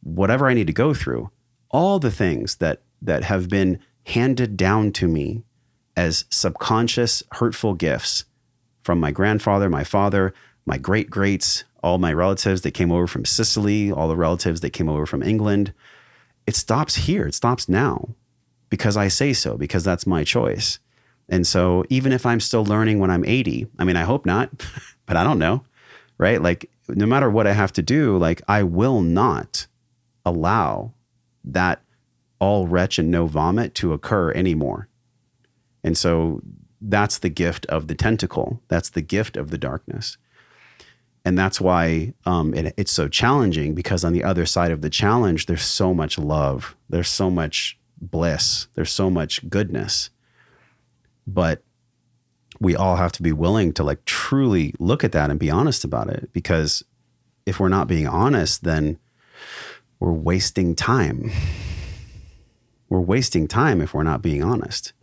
whatever I need to go through, all the things that have been handed down to me as subconscious, hurtful gifts from my grandfather, my father, my great-greats, all my relatives that came over from Sicily, all the relatives that came over from England, it stops here. It stops now because I say so, because that's my choice. And so even if I'm still learning when I'm 80, I mean, I hope not, but I don't know, right? Like, no matter what I have to do, like, I will not allow that all retch and no vomit to occur anymore. And so that's the gift of the tentacle. That's the gift of the darkness. And that's why it's so challenging, because on the other side of the challenge, there's so much love. There's so much bliss. There's so much goodness. But we all have to be willing to like truly look at that and be honest about it. Because if we're not being honest, then we're wasting time. We're wasting time if we're not being honest.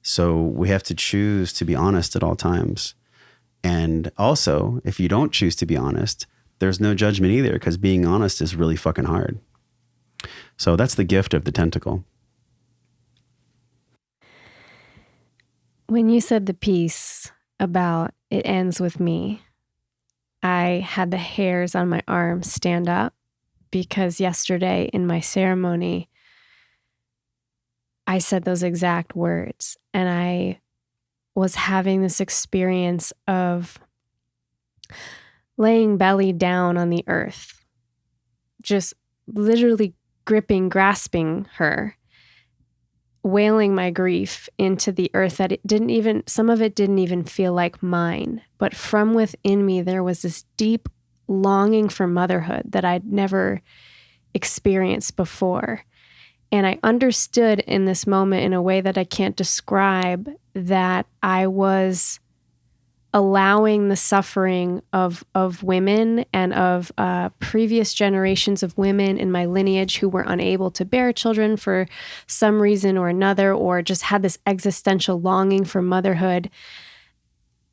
So we have to choose to be honest at all times. And also, if you don't choose to be honest, there's no judgment either, because being honest is really fucking hard. So that's the gift of the tentacle. When you said the piece about it ends with me, I had the hairs on my arms stand up, because yesterday in my ceremony, I said those exact words, and I was having this experience of laying belly down on the earth, just literally grasping her, wailing my grief into the earth that some of it didn't even feel like mine. But from within me, there was this deep longing for motherhood that I'd never experienced before. And I understood in this moment, in a way that I can't describe, that I was allowing the suffering of women and of previous generations of women in my lineage who were unable to bear children for some reason or another, or just had this existential longing for motherhood.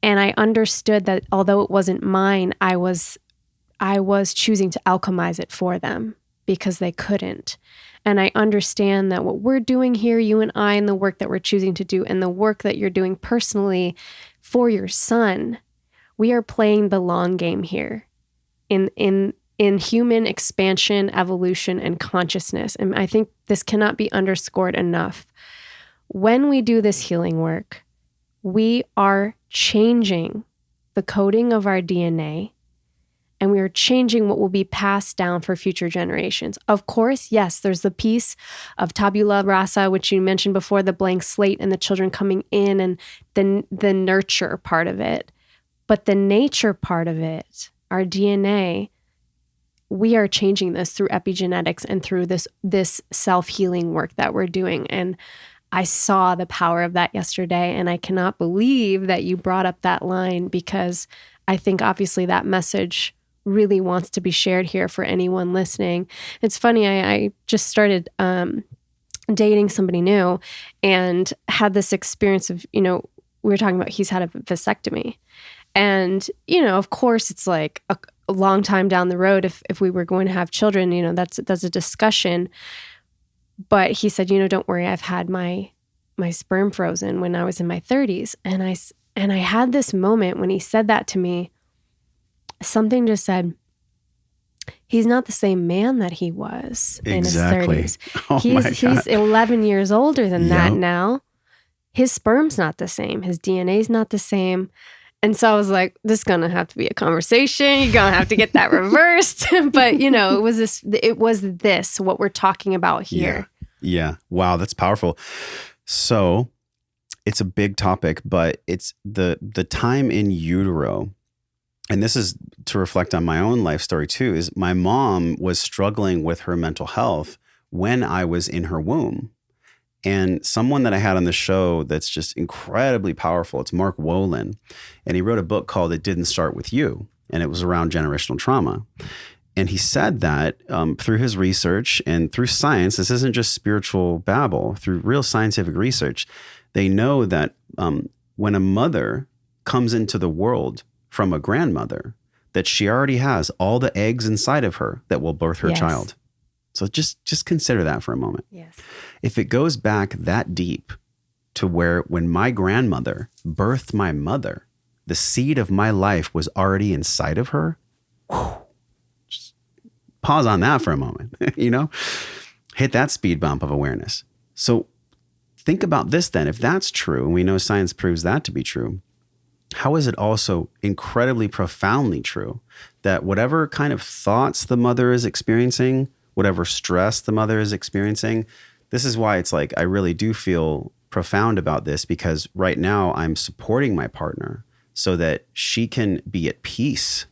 And I understood that although it wasn't mine, I was choosing to alchemize it for them because they couldn't. And I understand that what we're doing here, you and I, and the work that we're choosing to do, and the work that you're doing personally for your son, we are playing the long game here in human expansion, evolution, and consciousness. And I think this cannot be underscored enough. When we do this healing work, we are changing the coding of our DNA, and we are changing what will be passed down for future generations. Of course, yes, there's the piece of tabula rasa, which you mentioned before, the blank slate and the children coming in, and the nurture part of it. But the nature part of it, our DNA, we are changing this through epigenetics and through this self-healing work that we're doing. And I saw the power of that yesterday, and I cannot believe that you brought up that line, because I think obviously that message really wants to be shared here for anyone listening. It's funny, I just started dating somebody new and had this experience of, we were talking about he's had a vasectomy. And, of course, it's like a long time down the road if we were going to have children, that's a discussion. But he said, don't worry, I've had my sperm frozen when I was in my 30s. And I had this moment when he said that to me. Something just said, he's not the same man that he was in his 30s. Oh he's 11 years older than that now. His sperm's not the same. His DNA's not the same. And so I was like, this is going to have to be a conversation. You're going to have to get that reversed. But, it was this, what we're talking about here. Yeah. Wow. That's powerful. So it's a big topic, but it's the time in utero. And this is to reflect on my own life story too, is my mom was struggling with her mental health when I was in her womb. And someone that I had on the show that's just incredibly powerful, it's Mark Wolin. And he wrote a book called It Didn't Start With You. And it was around generational trauma. And he said that through his research and through science, this isn't just spiritual babble, through real scientific research, they know that when a mother comes into the world from a grandmother, that she already has all the eggs inside of her that will birth her child. So just consider that for a moment. Yes. If it goes back that deep to where when my grandmother birthed my mother, the seed of my life was already inside of her. Just pause on that for a moment, hit that speed bump of awareness. So think about this then. If that's true, and we know science proves that to be true, how is it also incredibly profoundly true that whatever kind of thoughts the mother is experiencing, whatever stress the mother is experiencing, this is why it's like, I really do feel profound about this, because right now I'm supporting my partner so that she can be at peace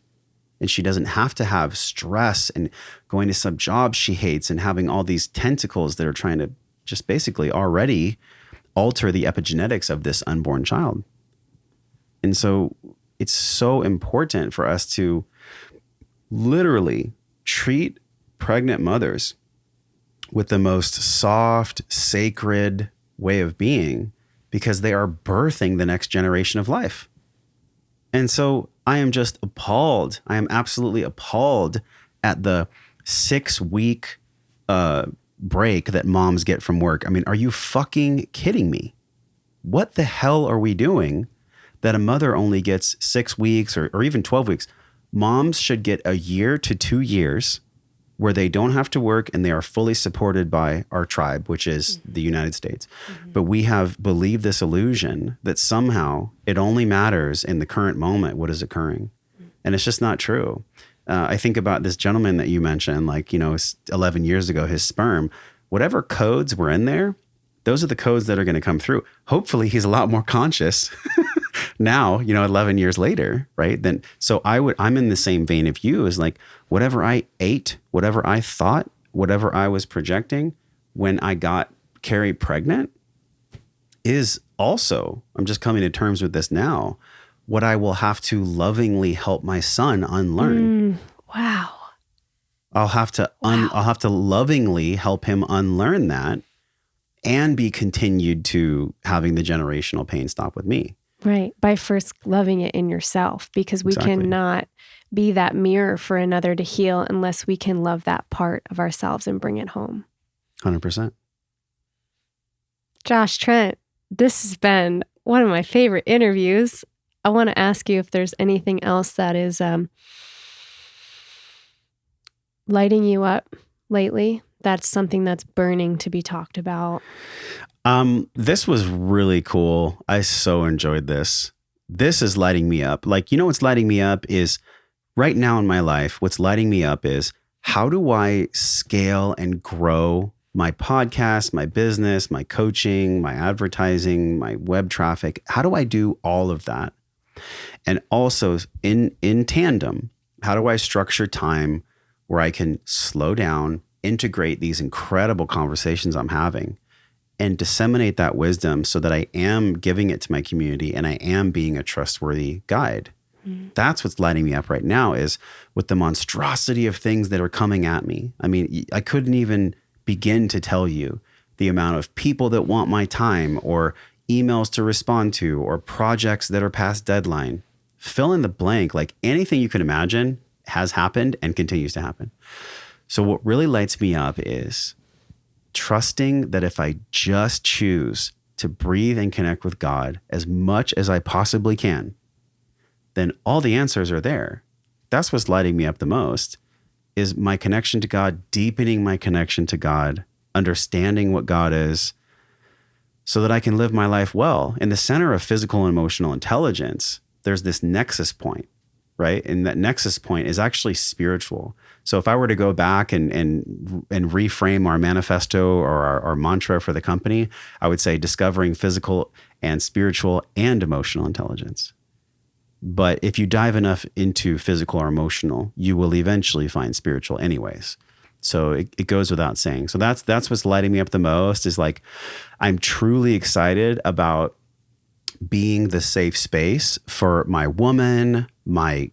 and she doesn't have to have stress and going to some job she hates and having all these tentacles that are trying to just basically already alter the epigenetics of this unborn child. And so it's so important for us to literally treat pregnant mothers with the most soft, sacred way of being, because they are birthing the next generation of life. And so I am just appalled. I am absolutely appalled at the 6-week break that moms get from work. I mean, are you fucking kidding me? What the hell are we doing that a mother only gets 6 weeks or even 12 weeks? Moms should get a year to 2 years where they don't have to work and they are fully supported by our tribe, which is the United States. But we have believed this illusion that somehow it only matters in the current moment what is occurring. And it's just not true. I think about this gentleman that you mentioned, like, 11 years ago, his sperm, whatever codes were in there, those are the codes that are going to come through. Hopefully he's a lot more conscious now, 11 years later, right? So I'm in the same vein of you, is like, whatever I ate, whatever I thought, whatever I was projecting when I got Carrie pregnant is also, I'm just coming to terms with this now, what I will have to lovingly help my son unlearn. Wow. I'll have to lovingly help him unlearn that and be continued to having the generational pain stop with me. Right. By first loving it in yourself, because we cannot be that mirror for another to heal unless we can love that part of ourselves and bring it home. 100%. Josh, Trent, this has been one of my favorite interviews. I want to ask you if there's anything else that is lighting you up lately. That's something that's burning to be talked about. This was really cool. I so enjoyed this. This is lighting me up. Like, what's lighting me up is right now in my life, what's lighting me up is how do I scale and grow my podcast, my business, my coaching, my advertising, my web traffic? How do I do all of that? And also in tandem, how do I structure time where I can slow down, integrate these incredible conversations I'm having, and disseminate that wisdom so that I am giving it to my community and I am being a trustworthy guide. That's what's lighting me up right now, is with the monstrosity of things that are coming at me. I mean, I couldn't even begin to tell you the amount of people that want my time, or emails to respond to, or projects that are past deadline. Fill in the blank, like anything you can imagine has happened and continues to happen. So what really lights me up is trusting that if I just choose to breathe and connect with God as much as I possibly can, then all the answers are there. That's what's lighting me up the most, is my connection to God, deepening my connection to God, understanding what God is, so that I can live my life well. In the center of physical and emotional intelligence, there's this nexus point, right? And that nexus point is actually spiritual. So if I were to go back and reframe our manifesto or our mantra for the company, I would say discovering physical and spiritual and emotional intelligence. But if you dive enough into physical or emotional, you will eventually find spiritual anyways. So it goes without saying. So that's what's lighting me up the most, is like, I'm truly excited about being the safe space for my woman, my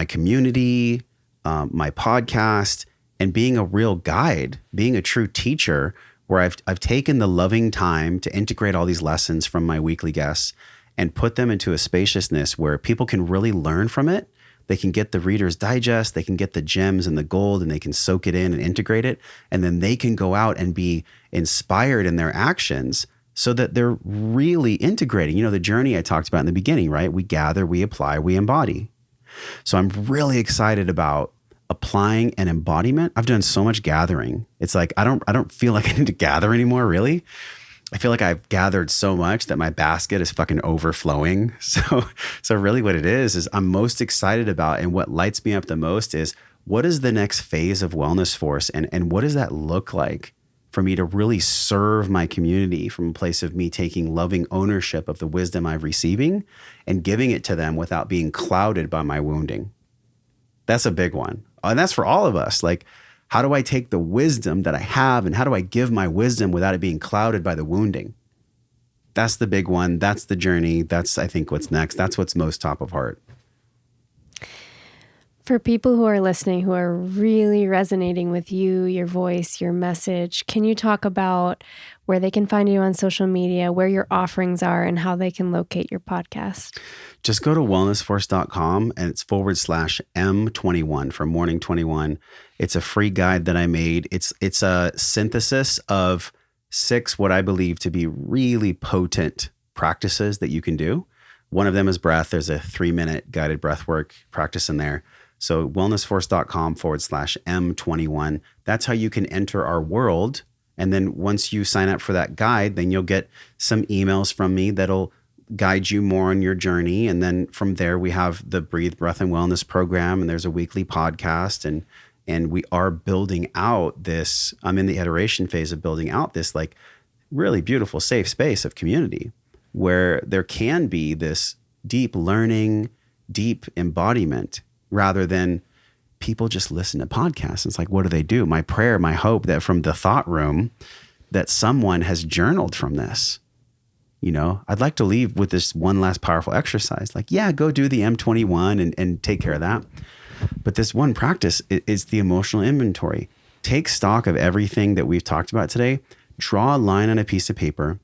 community, my podcast, and being a real guide, being a true teacher, where I've taken the loving time to integrate all these lessons from my weekly guests and put them into a spaciousness where people can really learn from it. They can get the Reader's Digest, they can get the gems and the gold, and they can soak it in and integrate it. And then they can go out and be inspired in their actions so that they're really integrating. The journey I talked about in the beginning, right? We gather, we apply, we embody. So I'm really excited about applying an embodiment. I've done so much gathering. It's like, I don't feel like I need to gather anymore, really. I feel like I've gathered so much that my basket is fucking overflowing. So really what it is I'm most excited about, and what lights me up the most is, what is the next phase of Wellness Force? And what does that look like for me to really serve my community from a place of me taking loving ownership of the wisdom I'm receiving and giving it to them without being clouded by my wounding? That's a big one. And that's for all of us. Like, how do I take the wisdom that I have, and how do I give my wisdom without it being clouded by the wounding? That's the big one. That's the journey. That's, I think, what's next. That's what's most top of heart. For people who are listening, who are really resonating with you, your voice, your message, can you talk about where they can find you on social media, where your offerings are, and how they can locate your podcast? Just go to wellnessforce.com and it's /M21 for Morning 21. It's a free guide that I made. It's a synthesis of 6 what I believe to be really potent practices that you can do. One of them is breath. There's a 3-minute guided breathwork practice in there. So wellnessforce.com /M21. That's how you can enter our world. And then once you sign up for that guide, then you'll get some emails from me that'll guide you more on your journey. And then from there, we have the Breathe, Breath, and Wellness program. And there's a weekly podcast. And we are building out this, I'm in the iteration phase of building out this like really beautiful, safe space of community where there can be this deep learning, deep embodiment, rather than people just listen to podcasts. It's like, what do they do? My prayer, my hope that from the thought room that someone has journaled from this. You know, I'd like to leave with this one last powerful exercise. Like, yeah, go do the M21 and take care of that. But this one practice is the emotional inventory. Take stock of everything that we've talked about today. Draw a line on a piece of paper.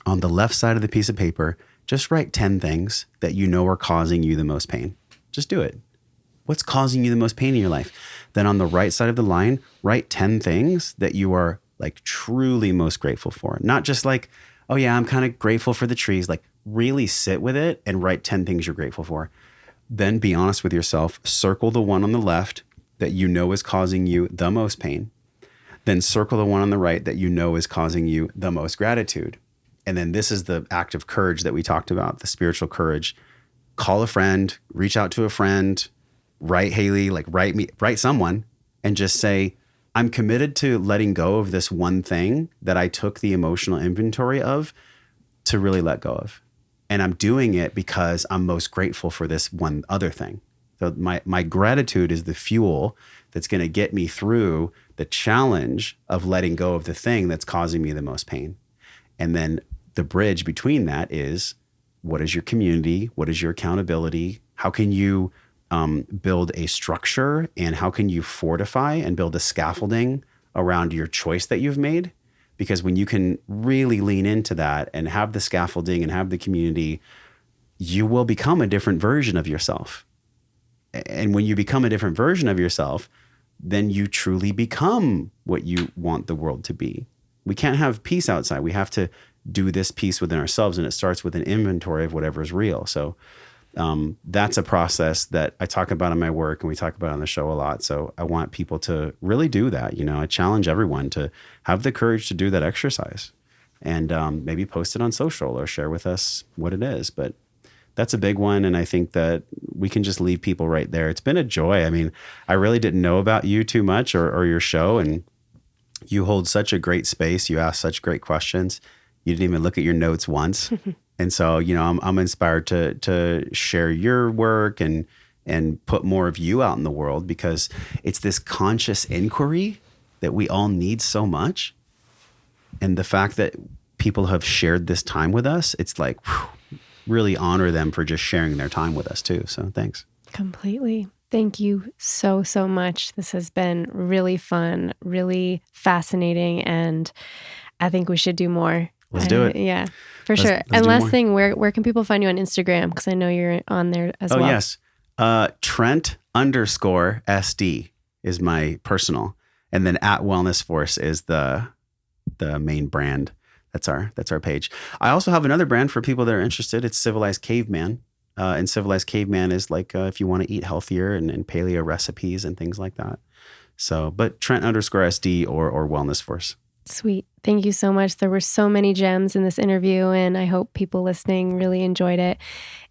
On the left side of the piece of paper, just write 10 things that you know are causing you the most pain. Just do it. What's causing you the most pain in your life? Then on the right side of the line, write 10 things that you are like truly most grateful for. Not just like, oh yeah, I'm kind of grateful for the trees. Like really sit with it and write 10 things you're grateful for. Then be honest with yourself. Circle the one on the left that you know is causing you the most pain. Then circle the one on the right that you know is causing you the most gratitude. And then this is the act of courage that we talked about, the spiritual courage. Call a friend, reach out to a friend, write Haley, like write someone and just say, I'm committed to letting go of this one thing that I took the emotional inventory of to really let go of. And I'm doing it because I'm most grateful for this one other thing. So my gratitude is the fuel that's going to get me through the challenge of letting go of the thing that's causing me the most pain. And then the bridge between that is, what is your community? What is your accountability? How can you build a structure, and how can you fortify and build a scaffolding around your choice that you've made? Because when you can really lean into that and have the scaffolding and have the community, you will become a different version of yourself. And when you become a different version of yourself, then you truly become what you want the world to be. We can't have peace outside. We have to do this piece within ourselves, and it starts with an inventory of whatever is real. So that's a process that I talk about in my work and we talk about on the show a lot. So I want people to really do that. You know, I challenge everyone to have the courage to do that exercise and maybe post it on social or share with us what it is. But that's a big one. And I think that we can just leave people right there. It's been a joy. I mean, I really didn't know about you too much or your show, and you hold such a great space. You ask such great questions. You didn't even look at your notes once. And so, you know, I'm inspired to share your work and put more of you out in the world, because it's this conscious inquiry that we all need so much. And the fact that people have shared this time with us, it's like, whew, really honor them for just sharing their time with us too. So thanks. Completely. Thank you so, so much. This has been really fun, really fascinating, and I think we should do more. Let's do it. Yeah, for sure. And last thing, where can people find you on Instagram? Because I know you're on there as well. Oh, yes. Trent_SD is my personal. And then @WellnessForce is the main brand. That's our page. I also have another brand for people that are interested. It's Civilized Caveman. And Civilized Caveman is like if you want to eat healthier and paleo recipes and things like that. So, but Trent_SD or Wellness Force. Sweet. Thank you so much. There were so many gems in this interview, and I hope people listening really enjoyed it.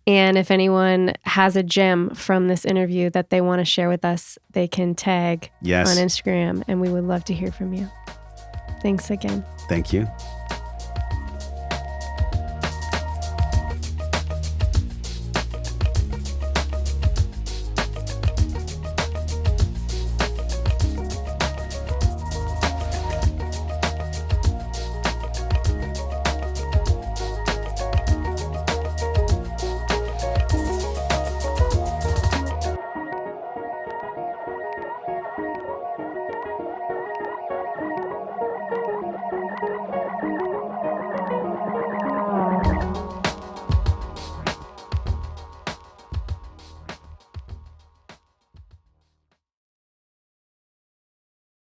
And if anyone has a gem from this interview that they want to share with us, they can tag on Instagram, and we would love to hear from you. Thanks again. Thank you.